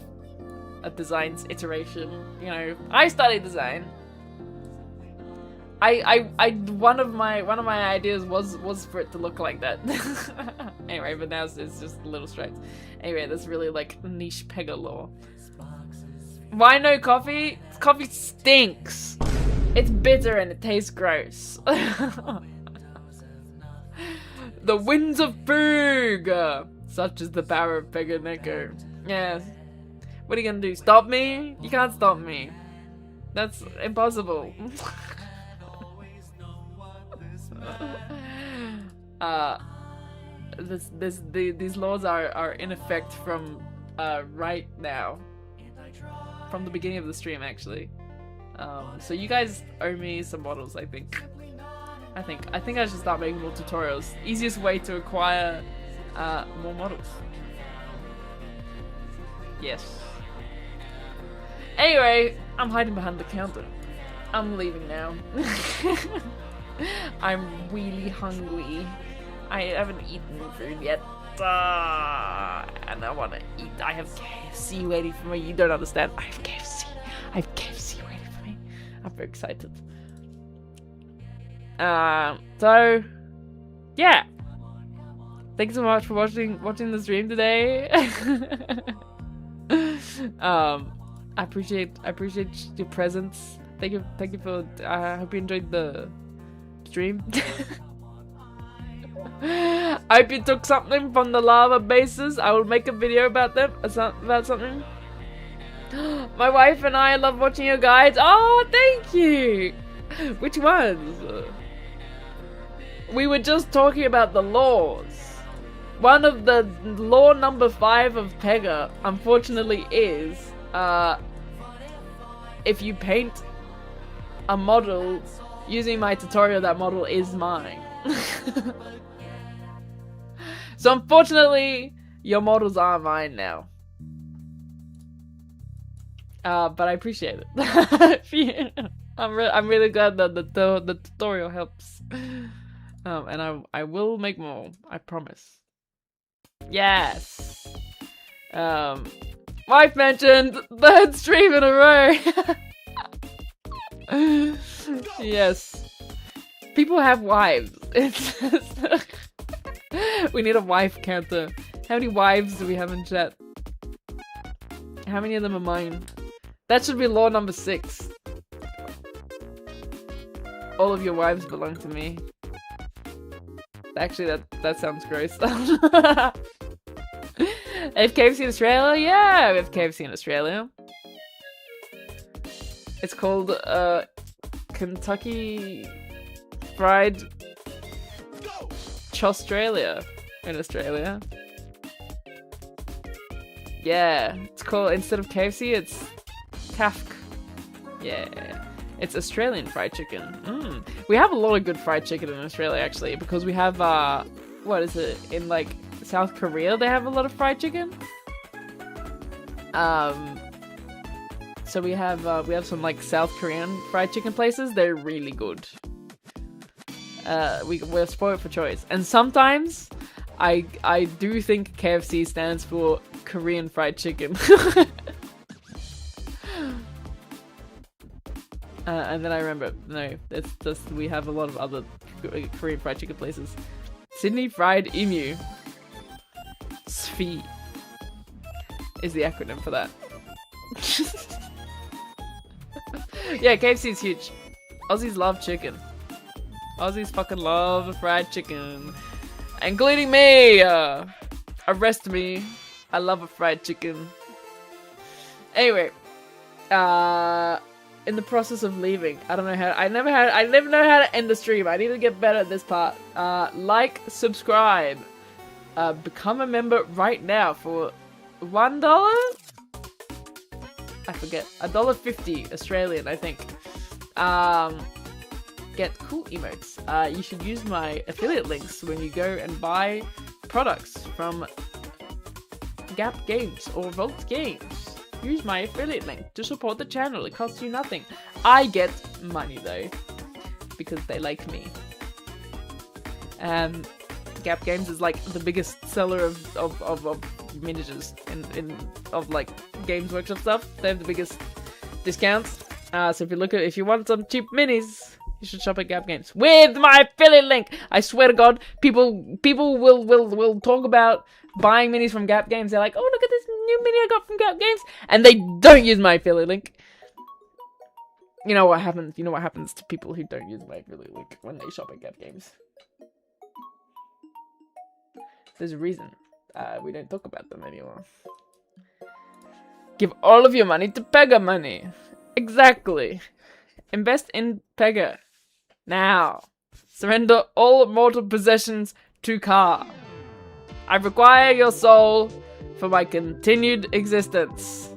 designs iteration. You know, I studied design. One of my ideas was for it to look like that. Anyway, but now it's just little stripes. Anyway, that's really like niche Pega law. Why no coffee? Coffee stinks. It's bitter and it tastes gross. The winds of Pega, such is the power of Pega Neko. Yes. What are you gonna do? Stop me? You can't stop me. That's impossible. these laws are in effect from right now, from the beginning of the stream actually. So you guys owe me some models, I think. I think I should start making more tutorials. Easiest way to acquire more models. Yes. Anyway, I'm hiding behind the counter. I'm leaving now. I'm really hungry. I haven't eaten food yet. And I want to eat. I have KFC waiting for me. You don't understand. I have KFC. I have KFC waiting for me. I'm very excited. So, yeah. Thanks so much for watching the stream today. I appreciate your presence. Thank you for. I hope you enjoyed the stream. I hope you took something from the lava bases. I will make a video about them. About something. My wife and I love watching your guides. Oh, thank you. Which ones? We were just talking about the laws. One of the law number 5 of Pega, unfortunately, is if you paint a model using my tutorial, that model is mine. So unfortunately, your models are mine now. But I appreciate it. I'm really glad that the tutorial helps. And I will make more. I promise. Yes. Wife mentioned, 3rd stream in a row. Yes. People have wives. We need a wife counter. How many wives do we have in chat? How many of them are mine? That should be law number 6. All of your wives belong to me. Actually, that sounds gross. Have KFC in Australia? Yeah, we have KFC in Australia. It's called Kentucky Fried Chaustralia in Australia. Yeah, it's called, instead of KFC, it's Kafk. Yeah. It's Australian fried chicken. We have a lot of good fried chicken in Australia, actually, because we have, what is it? In, like, South Korea, they have a lot of fried chicken. So we have some, like, South Korean fried chicken places. They're really good. We're spoiled for choice. And sometimes, I do think KFC stands for Korean fried chicken. And then I remember, no, it's just, we have a lot of other Korean fried chicken places. Sydney Fried Emu. SFI is the acronym for that. Yeah, KFC is huge. Aussies love chicken. Aussies fucking love fried chicken. Including me! Arrest me. I love a fried chicken. Anyway. In the process of leaving. I don't know how. I never know how to end the stream. I need to get better at this part. Like, subscribe, become a member right now for $1. I forget. $1.50 Australian, I think. Get cool emotes. You should use my affiliate links when you go and buy products from Gap Games or Vault Games. Use my affiliate link to support the channel. It costs you nothing. I get money though, because they like me. Gap Games is like the biggest seller of miniatures of like Games Workshop stuff. They have the biggest discounts. So if you want some cheap minis, you should shop at Gap Games with my affiliate link. I swear to God, people will talk about buying minis from Gap Games. They're like, oh, look at this new mini I got from Gap Games, and they don't use my affiliate link. You know what happens? You know what happens to people who don't use my affiliate link when they shop at Gap Games? There's a reason. We don't talk about them anymore. Give all of your money to Pega money. Exactly. Invest in Pega. Now. Surrender all mortal possessions to Car. I require your soul for my continued existence.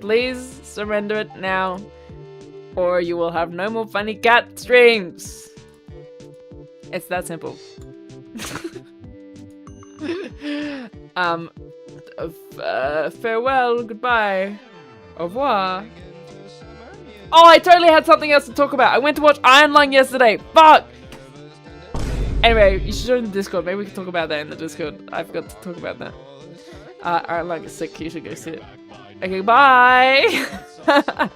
Please surrender it now, or you will have no more funny cat streams. It's that simple. Farewell, goodbye, au revoir. Oh, I totally had something else to talk about. I went to watch Iron Lung yesterday. Fuck! Anyway, you should join the Discord. Maybe we can talk about that in the Discord. I forgot to talk about that. Iron Lung is sick. You should go see it. Okay, bye!